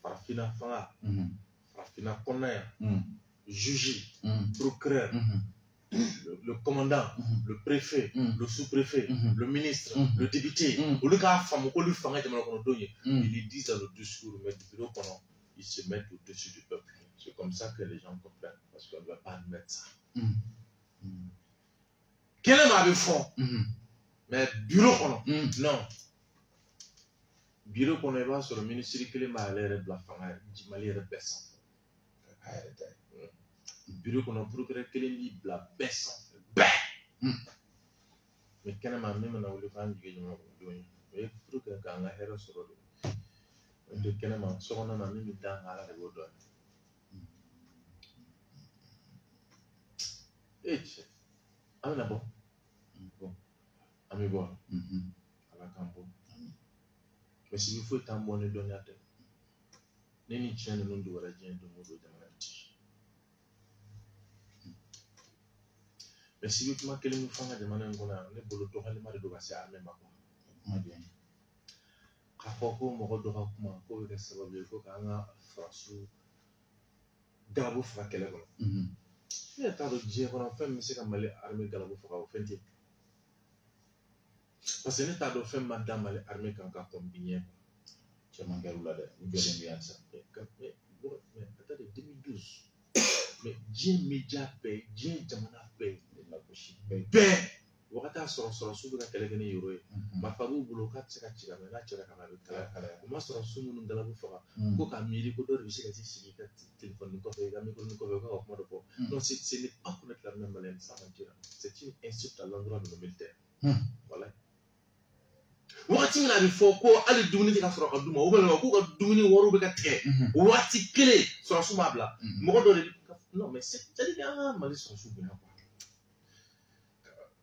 Farafina fanga farafina konaya juge procureur le commandant, le préfet, le sous-préfet, le ministre, le député, au lieu qu'à femme, ils lui disent dans le discours, mais du bureau pendant, ils se mettent au-dessus du peuple. C'est comme ça que les gens comprennent, parce qu'on ne va pas admettre ça. Quel est ma fond? Mais bureau pendant, non. Bureau pendant, va sur le ministère qui est malade de la femme, du malade de personne. Bureau qu'on a procuré que les bla baissant mais quand même même on a voulu faire du gagnement mais pour que quand on a héros sur le de quand même sur on a même dans à la révolte et on a bon ami bon à la campo mais si il faut tant bon de donner à terre ni tient le nom de la gente de modo de mais si vous pouvez que nous fassions des manières qu'on a, nous voulons tourner les mains de passer à même quoi. Quand on me redonne comment qu'on est ça va bien qu'on a François Galabo fera quel est il y a tant de dieux qu'on a fait mais c'est comme les armées Galabo fera au fin de parce que n'est pas de faire madame les armées quand on combine tu as manqué là de vous bien ça mais attendez 2012 mais Dieu média paye Dieu jamana paye ben wakati sɔrɔ sugu ka kɛlɛ kɛ ni yɔrɔ ye marifa b'u bolo k'a tɛ se ka ci ka mɛ n'a cɛla ka na a bɛ kalaya o ma sɔrɔ su minnu galabu faga ko k'a miiri ko dɔ de bɛ se ka t'i sigi ka téléphone kɔfɛ ka micro kɔfɛ ka kuma dɔ fɔ non ce n'est pas connaître l'armée malienne ça mentir c'est une insulte à l'endroit de nos militaires voilà wakati min a bɛ fɔ ko hali dumuni tɛ ka sɔrɔ ka d'u ma o walima k'u ka dumuni wariw bɛ ka tigɛ waati kelen sɔrɔsiw b'a bila mɔgɔ dɔ de non mais c'est-à-dire an ka Mali sɔrɔsiw bonya quoi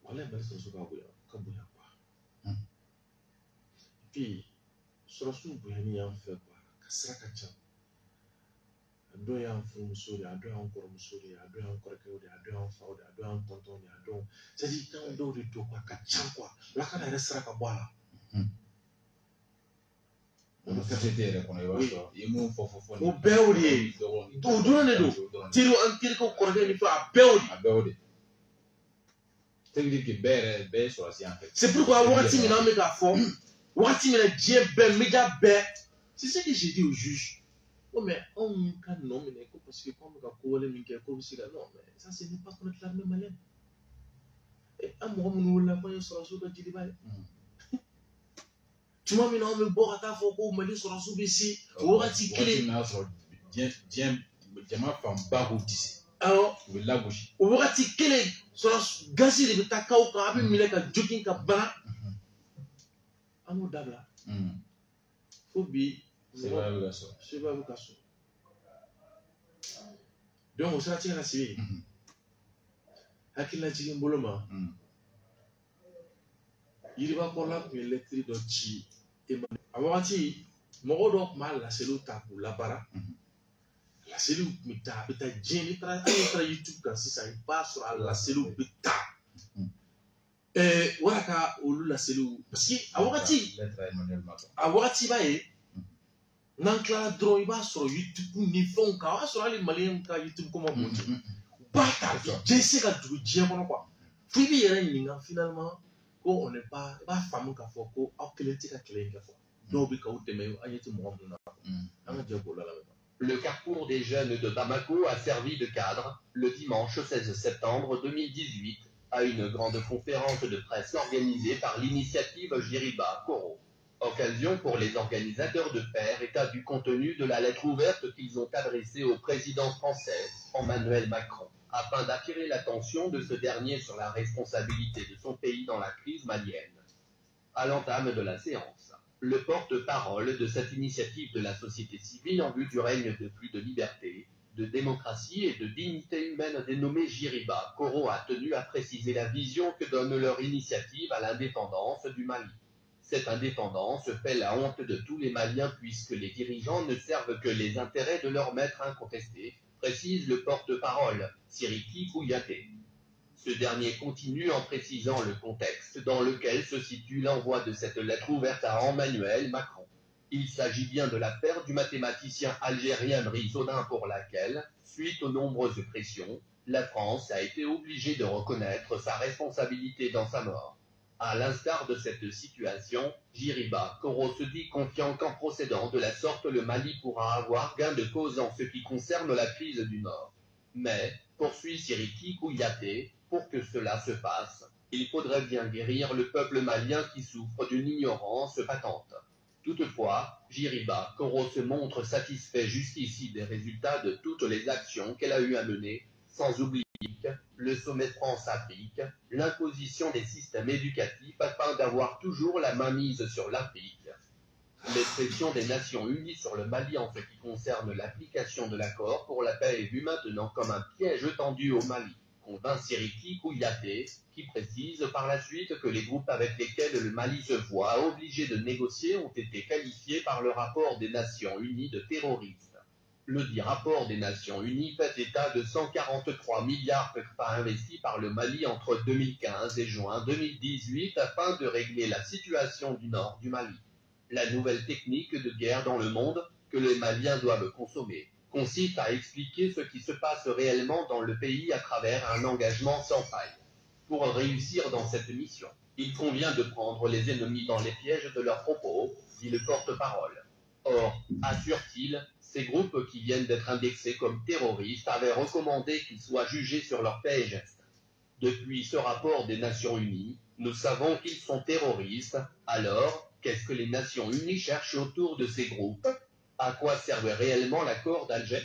wala Mali sɔrɔsiw ka bonya quoi puis sɔrɔsiw bonyani y'an fɛ quoi ka sira ka ca a dɔw y'an furumuso de a dɔw y'an kɔrɔmuso de a dɔw y'an kɔrɔkɛw de a dɔw y'an faw de a dɔw y'an tɔntɔnw de a dɔw c'est-à-dire kan dɔw de don quoi ka ca quoi lakana yɛrɛ sira ka bɔ a la o société yɛrɛ kɔnɔ i b'a sɔrɔ i ye mun fɔ o bɛɛ o de ye o dɔrɔn de don teri an terikɛw kɔrɔkɛ ni fɛn a bɛɛ o de c'est dire que bɛɛ ye sɔrɔsi an fɛ c'est pourquoi wagati min an bɛ k'a fɔ wagati min na diɲɛ bɛɛ média bɛɛ c'est ce que j'ai dit au juge oh mais anw ka nɔ minɛ ko parce que k'anw bɛ ka ko wale min kɛ k'o bɛ se ka non mais ça ce n'est pas connaître l'armée malienne an mɔgɔ minnu wulila k'an ye sɔrɔsiw ka jeliba ye tuma min na an bɛ bɔ ka taa fɔ ko Mali sɔrɔsiw bɛ se o wagati kelen n'a sɔrɔ diɲɛ jama fanba b'u disi awɔ u bɛ lagosi o wagati kelen sɔrɔ gasi de bɛ taa kaw kan a bɛ minɛ ka jokin ka bana an b'o dabila fo bi seba bɛ ka sɔrɔ donc o siratigɛ la se yen hakililajigin bolo ma yiribakɔrɔla tun ye lɛtiri dɔ ci a wagati mɔgɔ dɔ tun b'a laseliw ta k'u labara laseliw tun bɛ taa a bɛ taa diɲɛ n'i taara YouTube kan sisan i b'a sɔrɔ a laseliw bɛ taa wala ka olu laseliw parce que a wagati b'a ye n'an tilala dɔrɔn i b'a sɔrɔ YouTube ni fɛnw kan o b'a sɔrɔ hali maliyɛnw ka YouTube ko ma bon ten u b'a ta diɲɛ se ka dugu diɲɛ kɔnɔ quoi fo i b'i yɛrɛ ɲininka finalement ko on n'est pas i b'a faamu k'a fɔ ko aw kelen tɛ ka kɛlɛ in kɛ fɔ dɔw bɛ k'aw dɛmɛ an ɲɛ tɛ mɔgɔ minnu na an ka jɛ k'o la lamɛn. Le Carrefour des jeunes de Bamako a servi de cadre le dimanche 16 septembre 2018 à une grande conférence de presse organisée par l'initiative Jiriba Koro. Occasion pour les organisateurs de faire état du contenu de la lettre ouverte qu'ils ont adressée au président français Emmanuel Macron. afin d'attirer l'attention de ce dernier sur la responsabilité de son pays dans la crise malienne. À l'entame de la séance, le porte-parole de cette initiative de la société civile en vue du règne de plus de liberté, de démocratie et de dignité humaine dénommé Jiriba Koro a tenu à préciser la vision que donne leur initiative à l'indépendance du Mali. Cette indépendance fait la honte de tous les Maliens puisque les dirigeants ne servent que les intérêts de leur maître incontesté, précise le porte-parole, Siriki Kouyaté. Ce dernier continue en précisant le contexte dans lequel se situe l'envoi de cette lettre ouverte à Emmanuel Macron. Il s'agit bien de l'affaire du mathématicien algérien Brice Audin pour laquelle, suite aux nombreuses pressions, la France a été obligée de reconnaître sa responsabilité dans sa mort. À l'instar de cette situation, Jiriba Koro se dit confiant qu'en procédant de la sorte le Mali pourra avoir gain de cause en ce qui concerne la crise du Nord. Mais, poursuit Siriki Kouyaté, pour que cela se passe, il faudrait bien guérir le peuple malien qui souffre d'une ignorance patente. Toutefois, Jiriba Koro se montre satisfait jusqu'ici des résultats de toutes les actions qu'elle a eu à mener, sans oublier le sommet France-Afrique, l'imposition des systèmes éducatifs afin d'avoir toujours la main mise sur l'Afrique, les pressions des Nations Unies sur le Mali en ce qui concerne l'application de l'accord pour la paix est vue maintenant comme un piège tendu au Mali, convainc Siriki Kouyaté, qui précise par la suite que les groupes avec lesquels le Mali se voit obligé de négocier ont été qualifiés par le rapport des Nations Unies de terroristes. Le dit rapport des Nations Unies fait état de 143 milliards investis par le Mali entre 2015 et juin 2018 afin de régler la situation du nord du Mali. La nouvelle technique de guerre dans le monde que les Maliens doivent consommer consiste à expliquer ce qui se passe réellement dans le pays à travers un engagement sans faille. Pour réussir dans cette mission, il convient de prendre les ennemis dans les pièges de leurs propos, dit le porte-parole. Or, assure-t-il, ces groupes qui viennent d'être indexés comme terroristes avaient recommandé qu'ils soient jugés sur leurs faits et gestes. Depuis ce rapport des Nations Unies, nous savons qu'ils sont terroristes, alors qu'est-ce que les Nations Unies cherchent autour de ces groupes? À quoi servait réellement l'accord d'Alger?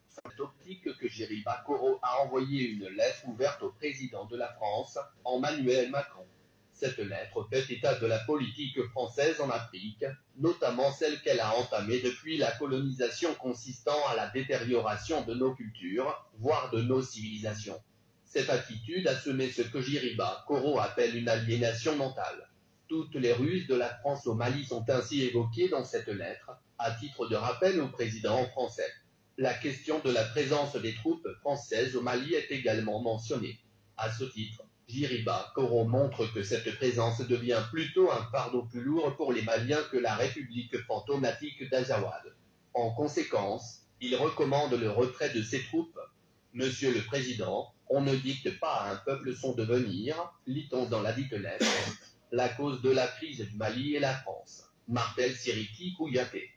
C'est cette optique que Jiriba Koro a envoyé une lettre ouverte au président de la France, Emmanuel Macron. Cette lettre fait état de la politique française en Afrique, notamment celle qu'elle a entamée depuis la colonisation consistant à la détérioration de nos cultures, voire de nos civilisations. Cette attitude a semé ce que Jiriba Koro appelle une aliénation mentale. Toutes les ruses de la France au Mali sont ainsi évoquées dans cette lettre, à titre de rappel au président français. La question de la présence des troupes françaises au Mali est également mentionnée. À ce titre, Jiriba Koro montre que cette présence devient plutôt un fardeau plus lourd pour les Maliens que la République fantomatique d'Azawad. En conséquence, il recommande le retrait de ses troupes. Monsieur le Président, on ne dicte pas à un peuple son devenir, lit-on dans la dite lettre. La cause de la crise du Mali est la France. Martel Siriki Kouyaté.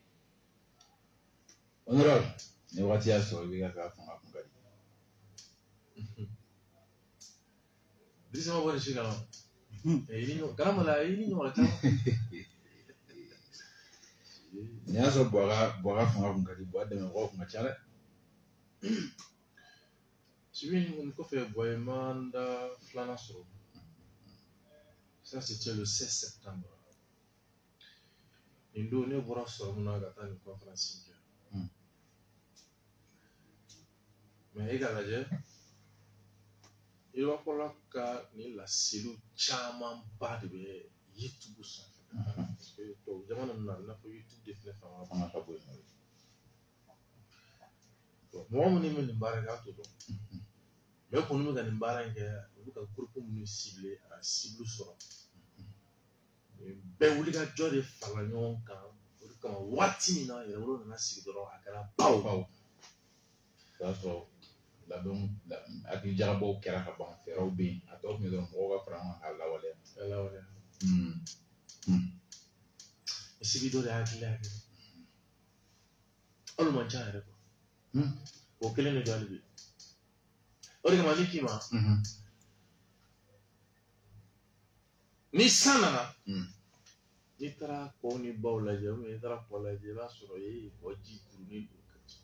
Honorable, ne waati y'a sɔrɔ i bɛ ka fanga kun ka di. Bisa ma bɔ nin si kan wa? Karamala i ni ɲɔgɔn caman. N'i y'a sɔrɔ Buwa ka fanga kun ka di, Buwa dɛmɛbagaw kun ka ca dɛ. Subi nin kɔfɛ Buwa ye mandat filanan sɔrɔ. Ça c'était le 16 septembre. Nin don ne bɔra sɔrɔ mun na ka taa nin conférence kɛ. Mais e ka lajɛ i b'a fɔla ka nin laseliw camanba de bɛ YouTube sanfɛ. Parce que tubabu jamana ninnu na i n'a fɔ YouTube de filɛ fanga ka bon yen. Mɔgɔ minnu bɛ nin baara kɛ a t'o dɔn. Mais kun bɛ ka nin baara in kɛ u bɛ ka groupe minnu ciblé a cible sɔrɔ. Bɛɛ wuli ka jɔ de farala ɲɔgɔn kan o de kama waati min na yɛrɛwolo nana sigi dɔrɔn a kɛra baw. O y'a sɔrɔ labɛnw hakilijakabɔw kɛra ka ban, fɛɛrɛw bɛ yen, a tɔ tun ye dɔrɔn mɔgɔw ka fara ɲɔgɔn kan k'a lawaleya. Sigi dɔ de hakili kɛ. Olu man ca yɛrɛ quoi. O kelen de don hali bi. O de kama ni k'i ma. Ni san nana. N'i taara kɔw ni baw lajɛ ou bien n'i taara kɔ lajɛ i b'a sɔrɔ kɔ ji turunen don ka ca.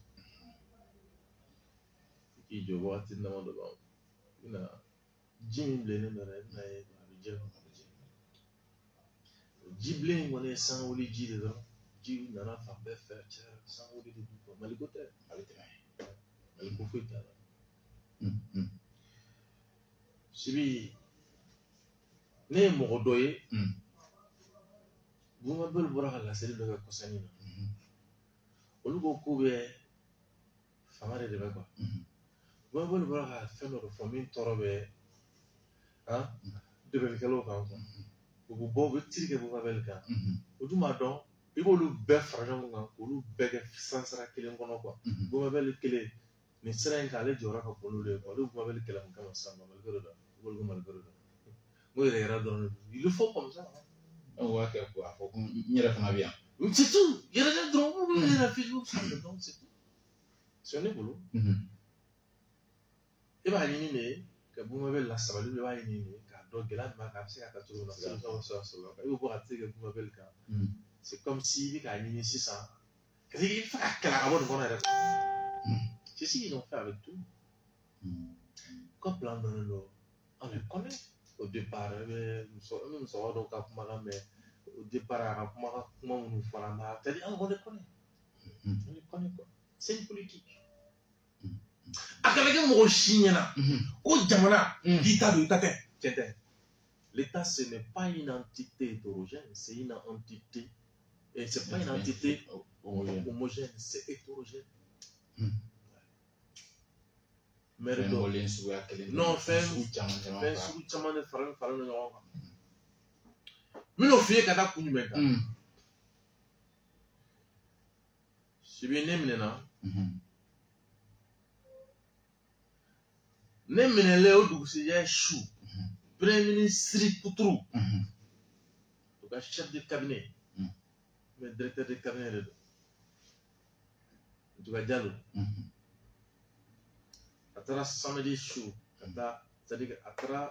i jɔ wagati dama dɔ b'an i na ji min bilennen dɔ la i bɛna ye a bɛ jɛ ji bilen in kɔni ye san wuli ji de dɔrɔn ji nana fan bɛɛ fɛ cɛ san wuli de du kɔ maliko tɛ ale tɛ maliko foyi t'a la sibi ne ye mɔgɔ dɔ ye Bumabel bɔra ka laseli dɔ kɛ kɔsani na olu ko k'u bɛ fanga de dɛmɛ quoi Bumabel bɔra ka fɛn dɔ de fɔ min tɔɔrɔ bɛ dɛmɛlikɛlaw kan quoi u bɛ bɔ u bɛ tiri kɛ Bumabel kan o dun b'a dɔn i b'olu bɛɛ fara ɲɔgɔn kan k'olu bɛɛ kɛ sansara kelen kɔnɔ quoi Bumabel kelen nin sira in kan ale jɔyɔrɔ ka bon n'olu ye quoi olu Bumabel kɛlɛ mun kama sisan Maliko de don olu ko Maliko de don n ko yɛrɛ dɔrɔn il faut comme ça o b'a kɛ ko a fɔ ko n yɛrɛ fana bɛ yan c'est tout yɛrɛ dɔrɔn n yɛrɛ fi donc c'est tout c'est ne bolo e b'a ɲini de ka Bumabel lasabali i b'a ɲini de k'a dɔn gɛlɛya min b'a kan a bɛ se ka taa cogo min na solution bɛ sɔrɔ a kan i bɛ bɔ ka se kɛ Bumabel kan c'est comme si i bɛ k'a ɲini sisan ka se k'i fɛ ka kɛlɛ ka bɔ nin kɔnɔ yɛrɛ c'est ce qu'ils ont fait avec tout ko plan dɔnnen don on les connaît au départ i bɛ musokɔrɔba dɔw ka kumakan mɛn au départ a ka kuma minnu fɔra an b'a c'est-à-dire on les connaît quoi c'est une politique a kana kɛ mɔgɔ si ɲɛna ko jamana k'i ta don i ta tɛ tiɲɛ tɛ l'État ce n'est pas une entité hétérogène c'est une entité et c'est pas une entité homogène c'est hétérogène mais non fɛn sugu caman de faralen ɲɔgɔn kan n bɛn'o f'i ye ka taa kun jumɛn kan sibi ne minɛna ne minɛlen o dugusɛjɛ su premier ministre Puturu o ka chef de cabinet mais directeur de cabinet de don Ntuga Diallo a taara samedi su ka taa c'est-à-dire a taara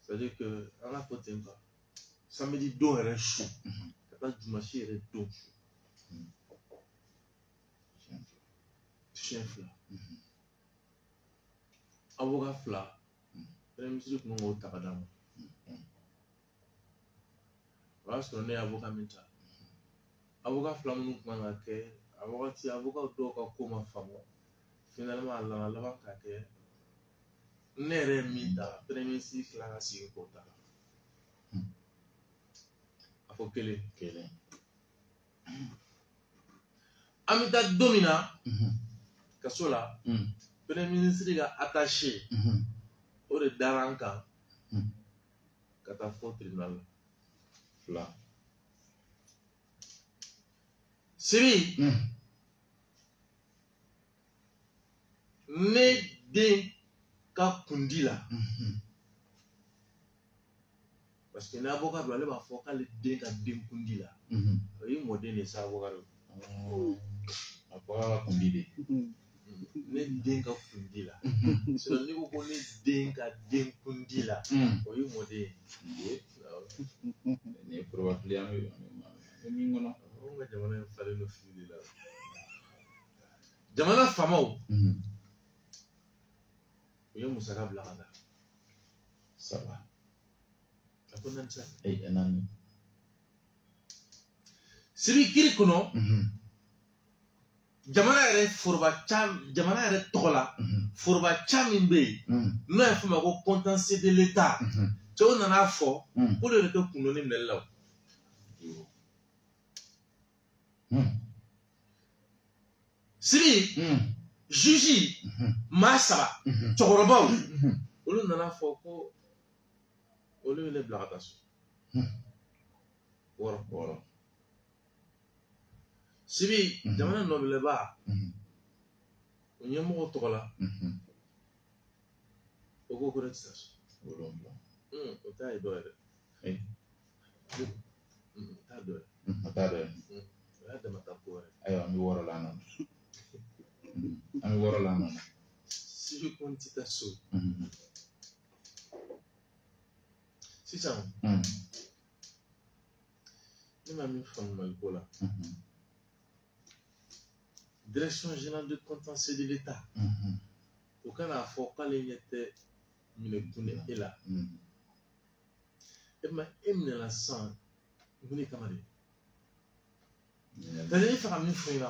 c'est-à-dire que an ka fɔ ten quoi samedi don yɛrɛ su ka taa dimanche yɛrɛ don su siɲɛ fila avocat fila premier ministre kun k'o ta ka d'a ma o y'a sɔrɔ ne ye avocat min ta avocat fila minnu kun kan ka kɛ a wagati avocat dɔw ka ko ma faamu finalement a nana laban k'a kɛ ne yɛrɛ ye min ta premier ministre tila ka segin k'o ta a fɔ kelen an bɛ taa don min na kaso la premier ministre ka attaché o de dara an kan ka taa fɔ tribunal la Sibi ne den ka kundi la parce que n'avocat don ale b'a fɔ k'ale den ka den kundi la o ye mɔden de sa avocat don avocat ka kundi de ne den ka kundi la sinon n'i ko ko ne den ka den kundi la o ye mɔden ye ni ye probably an bɛ min kɔnɔ anw ka jamana in falen don fili la jamana faamaw u ye musaka bila ka na saba a ko naani sa naani Sibi kiri kɔnɔ jamana yɛrɛ tɔgɔ la foroba ca min bɛ yen n'o ye f'o ma ko contentieux de l'État cɛw nana fɔ ko de kɛ kundɔni minɛli la Sibi juge maa saba cɛkɔrɔbaw olu nana fɔ ko olu ye ne bila ka taa so wɔɔrɔ Sibi jamana nɔbeleba o ɲɛmɔgɔ tɔgɔ la o ko ko ne tɛ taa so o t'a ye dɔ ye dɛ t'a dɔ ye a t'a dɔ ye o y'a dama ta ko wɛrɛ ayiwa an bɛ wɔɔrɔ la an nɔ Sibi ko n tɛ taa so sisan ne ma min faamu Maliko la Direction générale de contentieux de l'État o kana fɔ k'ale ɲɛ tɛ minɛkun e la e minɛla sisan mun de kama de c'est-à-dire ne fɛ ka min fɔ i la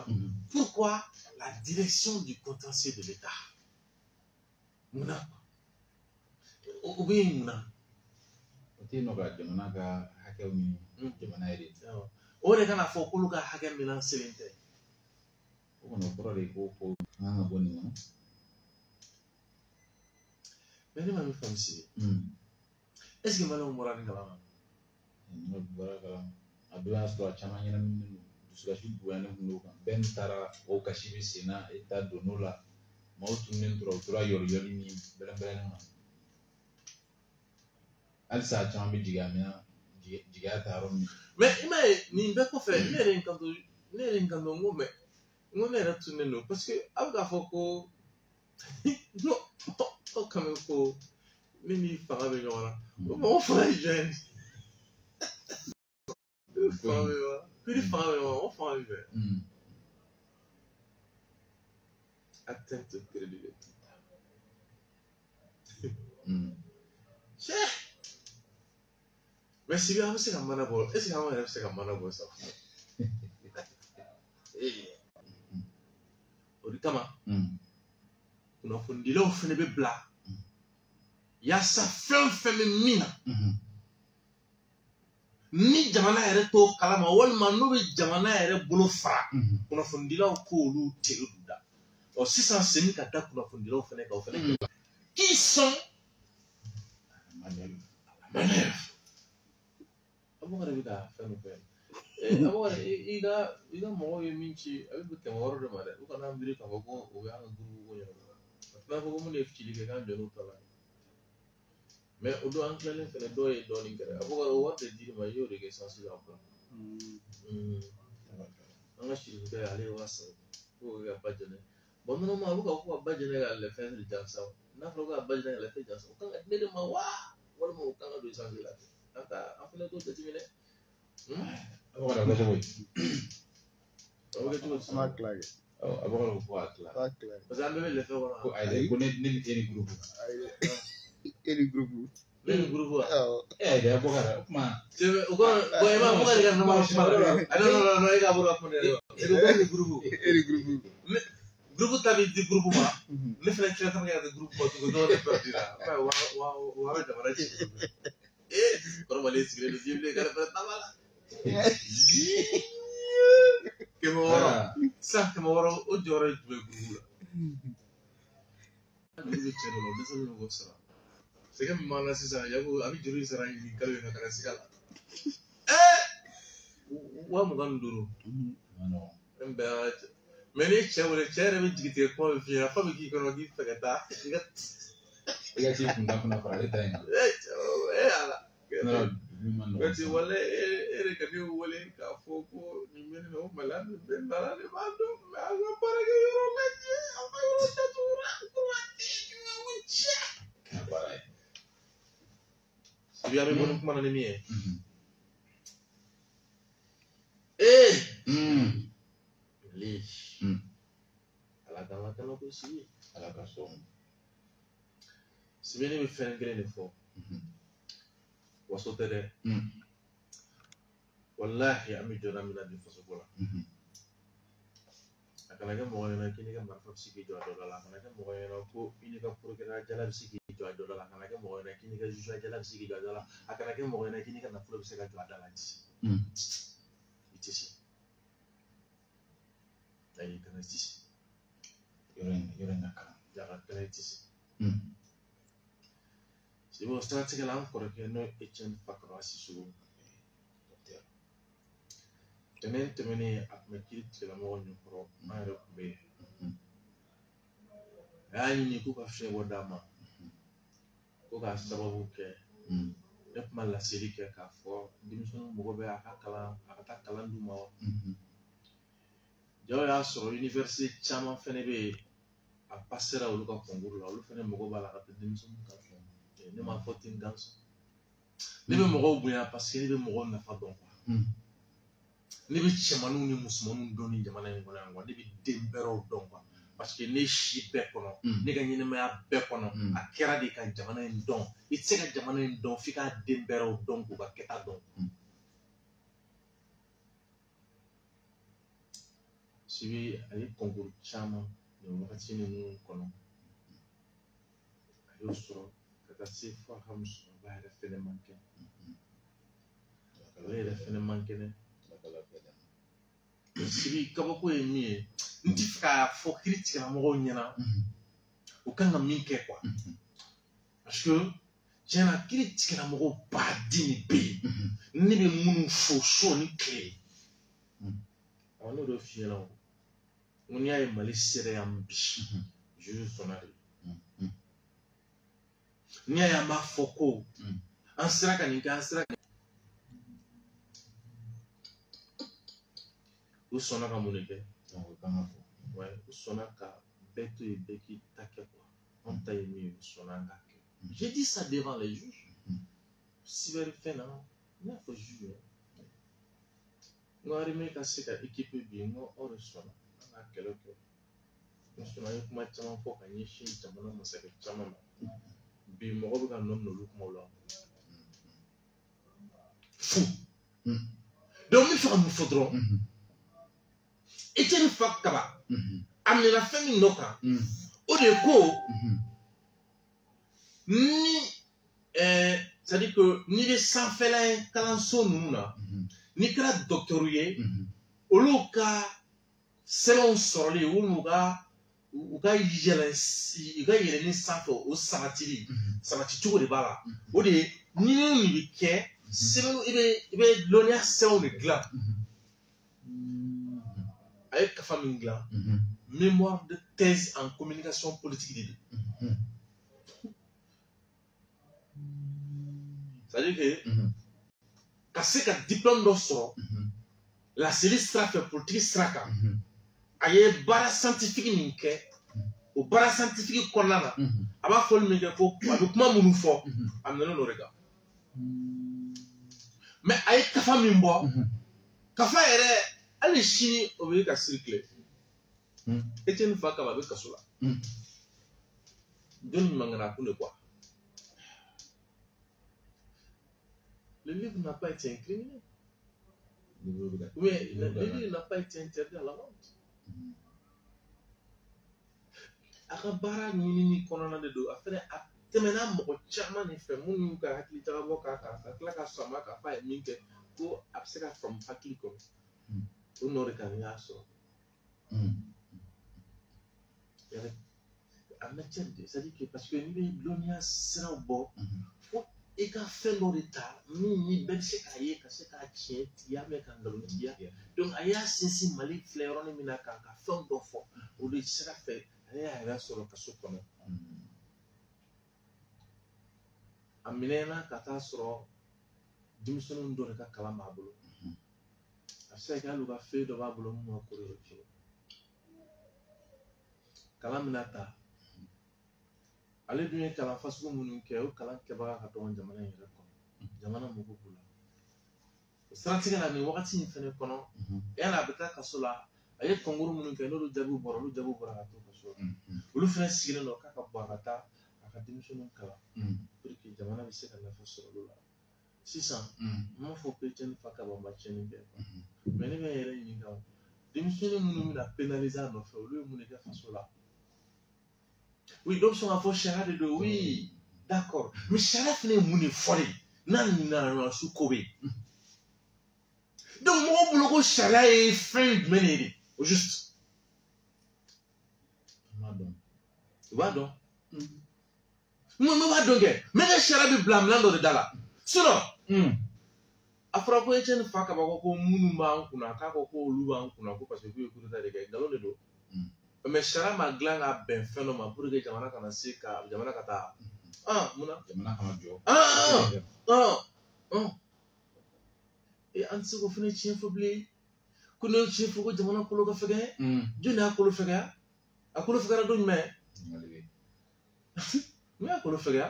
pourquoi la direction du contentieux de l'État munna o bɛ yen munna o tɛ nɔ ka jamana ka hakɛw ɲini jamana yɛrɛ o de kana fɔ k'olu ka hakɛ minɛn selen tɛ o kɔni o kɔrɔ de ko an ka bɔ nin kɔnɔ mais ne ma min faamu si est-ce que maliyɛnw bɔra nin kalama ne bɔra kalama a dɔw y'a sɔrɔ a caman ɲɛnaminen don dusukasi bonyalen kun don kan bɛɛ n'i taara o kasi bɛ sen na e ta don n'o la maaw tununnen tora u tora yɔrɔyɔrɔ ni bɛlɛnbɛlɛnin ma halisa a caman bɛ jigin a mina jigiya ta yɔrɔ min mais i m'a ye nin bɛɛ kɔfɛ ne yɛrɛ n kanto n ko mais n ko ne yɛrɛ tununnen don parce que a bɛ k'a fɔ ko aw kan bɛ ko ne ni fanga bɛ ɲɔgɔn na o mɔgɔ fanga ye jɔn ye fanga bɛ ɲɔgɔn na kiri fanga bɛ ɲɔgɔn na o fanga bɛ fɛ atteinte au crédibilité cɛ mais si an bɛ se ka mana bɔ est ce que an yɛrɛ bɛ se ka mana bɔ sa o de kama kunnafonidilaw fana bɛ bila yaasa fɛn fɛn bɛ min na ni jamana yɛrɛ t'o kalama walima n'o bɛ jamana yɛrɛ bolo fara kunnafonidilaw k'olu teri da ɔ sisan seni ka da kunnafonidilaw fana kan o fana qui sont Abubakar bɛ ka fɛn dɔ fɛ Abubakar i ka mɔgɔw ye min ci a bɛ tɛmɛ yɔrɔ de ma dɛ u kana miiri k'a fɔ ko o y'an ka gurupu ko ɲɛnabɔ a tɛna fɔ ko mun de ye cili kɛ k'an jɔ n'u ta la mais o don an tilalen fɛnɛ dɔw ye dɔɔnin kɛra Abubakar o wari de dir'i ma i y'o de kɛ sansi la quoi an ka sirikɛ ale ye wa saba ko ka ba jɛnɛ bon normalement a bɛ ka fɔ ka ba jɛnɛ ka lɛfɛn de jansa n'a fɔra ko ka ba jɛnɛ ka lɛfɛn jansa o kan ka di ne de ma wa walima o kan ka don sansi la an fɛnɛ t'o jateminɛ Abubakar kɛ cogo ye a bɛ kɛ cogo di Abubakar ko a tila parce que an bɛɛ bɛ lɛfɛ kɔnɔ ko ayi ko ne ni e ni gurupu Any group. ne ni gurupu wa de Abubakar o kuma o kɔrɔ bon i ma Abubakar ka nama kuma non e ka bɔra kuma de e ko ko ni gurupu Any group. gurupu ta bi di gurupu ma ne fɛnɛ tila kan ka di gurupu ma cogo dɔw de pɛrɛdi la wa bɛ jamana ci kɔrɔbalen sigilen don jibilen kɛrɛ fɛnɛ taba la kɛmɛ wɔɔrɔ sisan kɛmɛ wɔɔrɔ o jɔyɔrɔ ye jumɛn gurupu la juru bɛ cɛ dɔ la o dɛsɛlen don k'o sara sɛgɛ min b'an na sisan yago a bɛ juru in sara ɲini kalo in na ka na siga la 25,000 n bɛɛ y'a cɛ mais ni cɛ wele cɛ yɛrɛ bɛ jigi tigɛ kuma bɛ f'i ɲɛna fa bɛ k'i kɔnɔ k'i fɛ ka taa i ka ci kunta fana fara ale ta in kan ala Kati wale ere kadi wale ka fɔ ko nin bɛ nin o mala nin bɛ nara de b'a dɔn mais an ka baarakɛ yɔrɔ lajɛ an ka yɔrɔ datugu ko ma tɛ o cɛ ka baara ye sibi an bɛ bɔ ni kuma na ni min ye ala ka lakana ko sigi ala ka sɔn sibi ne bɛ fɛn kelen de fɔ waso tɛ dɛ wallahi an bɛ jɔda min na bi faso ko la a kana kɛ mɔgɔ ɲɛna k'i ni ka marifa bɛ se k'i jɔ a dɔ la a kana kɛ mɔgɔ ɲɛna ko i ni ka porokɛla jala bɛ se k'i jɔ a dɔ la a kana kɛ mɔgɔ ɲɛna k'i ni ka juge jala bɛ se k'i jɔ a dɔ la a kana kɛ mɔgɔ ɲɛna k'i ni ka nafolo bɛ se ka jɔ a da la i tɛ se ayi kana i tɛ se yɔrɔ in ka kalan kana i tɛ se c'est bon siratigɛ la an kɔrɔkɛ n'o ye Etienne Fakara Sissoco tɛmɛnen a tun bɛ kiiri tigɛlamɔgɔ ɲɛkɔrɔ an yɛrɛ tun bɛ yen a y'a ɲini k'u ka fiɲɛ bɔ d'a ma ko k'a sababu kɛ ne tun ma laseli kɛ k'a fɔ denmisɛnninw mago bɛ a ka taa kalan d'u ma wa jaw y'a sɔrɔ université caman fɛnɛ bɛ yen a passera olu ka concours la olu fɛnɛ mago b'a la ka taa denmisɛnninw ka fɛn ne m'a fɔ ten ganso ne bɛ mɔgɔw bonya parce que ne bɛ mɔgɔw nafa dɔn quoi ne bɛ cɛmaninw ni musomaninw dɔn ni jamana in kɔnɔ yan quoi ne bɛ den bɛrɛw dɔn quoi parce que ne si bɛɛ kɔnɔ ne ka ɲɛnɛmaya bɛɛ kɔnɔ a kɛra de ka jamana in dɔn I tɛ se ka jamana in dɔn f'i ka den bɛrɛw dɔn k'u ka kɛta dɔn Sibi a ye concours caman nin wagati ninnu kɔnɔ a y'o sɔrɔ ka taa se fo a ka musokɔrɔba yɛrɛ fɛnɛ man kɛnɛ ale yɛrɛ fɛnɛ man kɛnɛ Sibi kabako ye min ye n tɛ fɛ k'a fɔ kiiri tigilamɔgɔw ɲɛna u kan ka min kɛ quoi parce que tiɲɛ na kiiri tigilamɔgɔw baden de bɛ yen ne bɛ minnu fo so ni tile n'o de f'i ɲɛna o n ko n'i y'a ye Mali sera yan bi Juju sɔnna de n'i y'a ye an b'a fɔ ko an sera ka nin kɛ an sera ka u sɔnna ka mun de kɛ u sɔnna ka bɛɛ to yen bɛɛ k'i ta kɛ quoi anw ta ye min ye u sɔnna an k'a kɛ j'ai dit ça devant les juges Sibɛri fɛn na n y'a fɔ juge ye n ko armée ka se ka équipe bi n ko aw de sɔnna an ka kɛlɛ kɛ n sɔnna an ye kuma caman fɔ ka ɲɛsin jamana masakɛ caman ma bi mɔgɔ bɛ ka nɔ minɛ olu kumaw la fu donc n bɛ fɛ ka mun fɔ dɔrɔn Etienne Fakaba a minɛna fɛn min nɔ kan o de ko ni c'est-à-dire que n'i bɛ sanfɛla kalanso ninnu na n'i kɛra docteur ye olu ka sɛbɛnw sɔrɔli u ka yɛlɛnni sanfɛ o sabati cogo de b'a la o de ye ni nin bɛ kɛ sɛbɛn I bɛ lɔnniya sɛbɛnw de dilan a ye kafa min dilan mémoire de thèse en communication politique de don c'est-à-dire que ka se ka diplôme dɔ sɔrɔ laseli sira fɛ politique sira kan a ye baara scientifique min kɛ o baara scientifique kɔnɔna na a b'a fɔli min kɛ ko a bɛ kuma minnu fɔ a minɛnen do de kan mais a ye kafa min bɔ kafa yɛrɛ hali sini o bɛ ka circuler Etienne Fakaba a bɛ kaso la jɔnni mangana kun de quoi le livre n'a pas été incriminé oui le livre n'a pas été interdit à la vente a ka baara ɲinini kɔnɔna de don a fɛnɛ a tɛmɛna mɔgɔ caman de fɛ minnu y'u ka hakili jagabɔ k'a kan ka tila ka sɔn a ma k'a fɔ a ye min kɛ ko a bɛ se ka faamu hakili kɔnɔ o nɔ de kan ni y'a sɔrɔ a matière de c'est-à-dire que parce que n'i bɛ lɔnniya siraw bɔ fo I ka fɛn dɔ de ta min ni bɛɛ bɛ se k'a ye ka se k'a tiɲɛ tigiya ka nkalontigiya donc a y'a sinsin Mali filɛ yɔrɔnin min na k'a ka fɛn dɔ fɔ o de sira fɛ ale y'a yɛrɛ sɔrɔ kaso kɔnɔ a minɛna ka taa sɔrɔ denmisɛnninw dɔ de ka kalan b'a bolo a bɛ se ka kɛ hali u ka fɛn dɔ b'a bolo mun ka kɔrɔ o cogo kalan min na ta ale dun ye kalan fasugu minnu kɛ o kalan kɛbaga ka dɔgɔ jamana in yɛrɛ kɔnɔ jamana mɔgɔw b'u la o siratigɛ la nin wagati in fɛnɛ kɔnɔ yanni a bɛ taa kaso la a ye concours minnu kɛ n'olu jaabiw bɔra ka to kaso la olu fɛnɛ sigilen don k'a ka bɔ a ka taa a ka denmisɛnninw kalan pour que jamana bɛ se ka nafa sɔrɔ olu la sisan n m'a fɔ ko Etienne Fakaba ma tiɲɛni kɛ mais ne bɛ n yɛrɛ ɲininka o denmisɛnnin minnu bɛna pénaliser a nɔfɛ olu ye mun de kɛ faso la oui donc sɔn ka fɔ sariya de don oui d'accord mais sariya fɛnɛ ye mun de fɔ de n'a nana ɲɔgɔn su ko bɛ yen donc mɔgɔw bolo ko sariya ye fɛn jumɛn de ye au juste i b'a dɔn mun b'a dɔn kɛ mais ne sariya bɛ bila minɛn dɔ de da la sinon a fɔra ko Etienne Fakaba ko minnu b'an kunna k'a ko olu b'an kunna ko parce que k'u ye coup d'état de kɛ nkalon de don mais sariya ma dilan ka bɛn fɛn dɔ ma pour que jamana kana se ka jamana ka taa munna jamana kana jɔ an tɛ se k'o fɛnɛ tiɲɛ fɔ bilen ko ne ye tiɲɛ fɔ ko jamana kolo ka fɛgɛn jɔn de y'a kolo fɛgɛya a kolo fɛgɛra don jumɛn mun y'a kolo fɛgɛya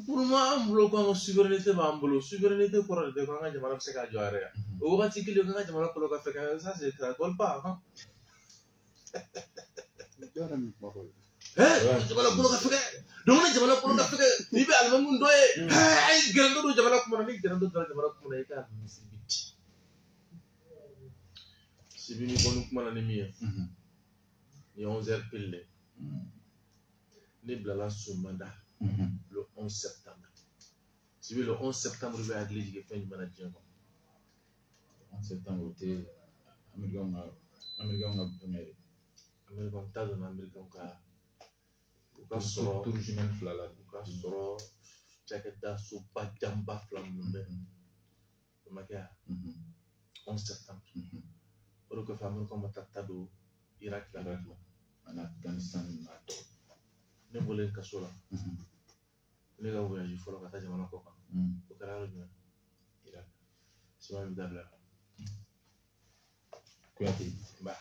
pour moi an bolo ko an ka souveraineté b'an bolo souveraineté kɔrɔ de tɛ ko an ka jamana bɛ se k'a jɔ yɛrɛ o wagati kelen ko an ka jamana kolo ka fɛgɛn ça c'est ça colle pas jamana kulo ka fege do na jamana kulo ka fege ni be alma mun doye ay gando do jamana kuma ni gando do jamana kuma ni ka misibiti sibini bonu kuma na ni miya ni 11h pile ni blala sumanda le 11 septembre sibi le 11 septembre be agli jige fen mana jengo 11 septembre te american tado na american ka soro tour jumelle flala ka soro jacket so ba jamba flam numbe makia 11 septembre oro ko famul ko matatado Irak la en Afghanistan ato ne bolen kasola ne ga voyage folo ka ta jamana ko kan ko karalo ni Irak si ma bi dabla ko yati ba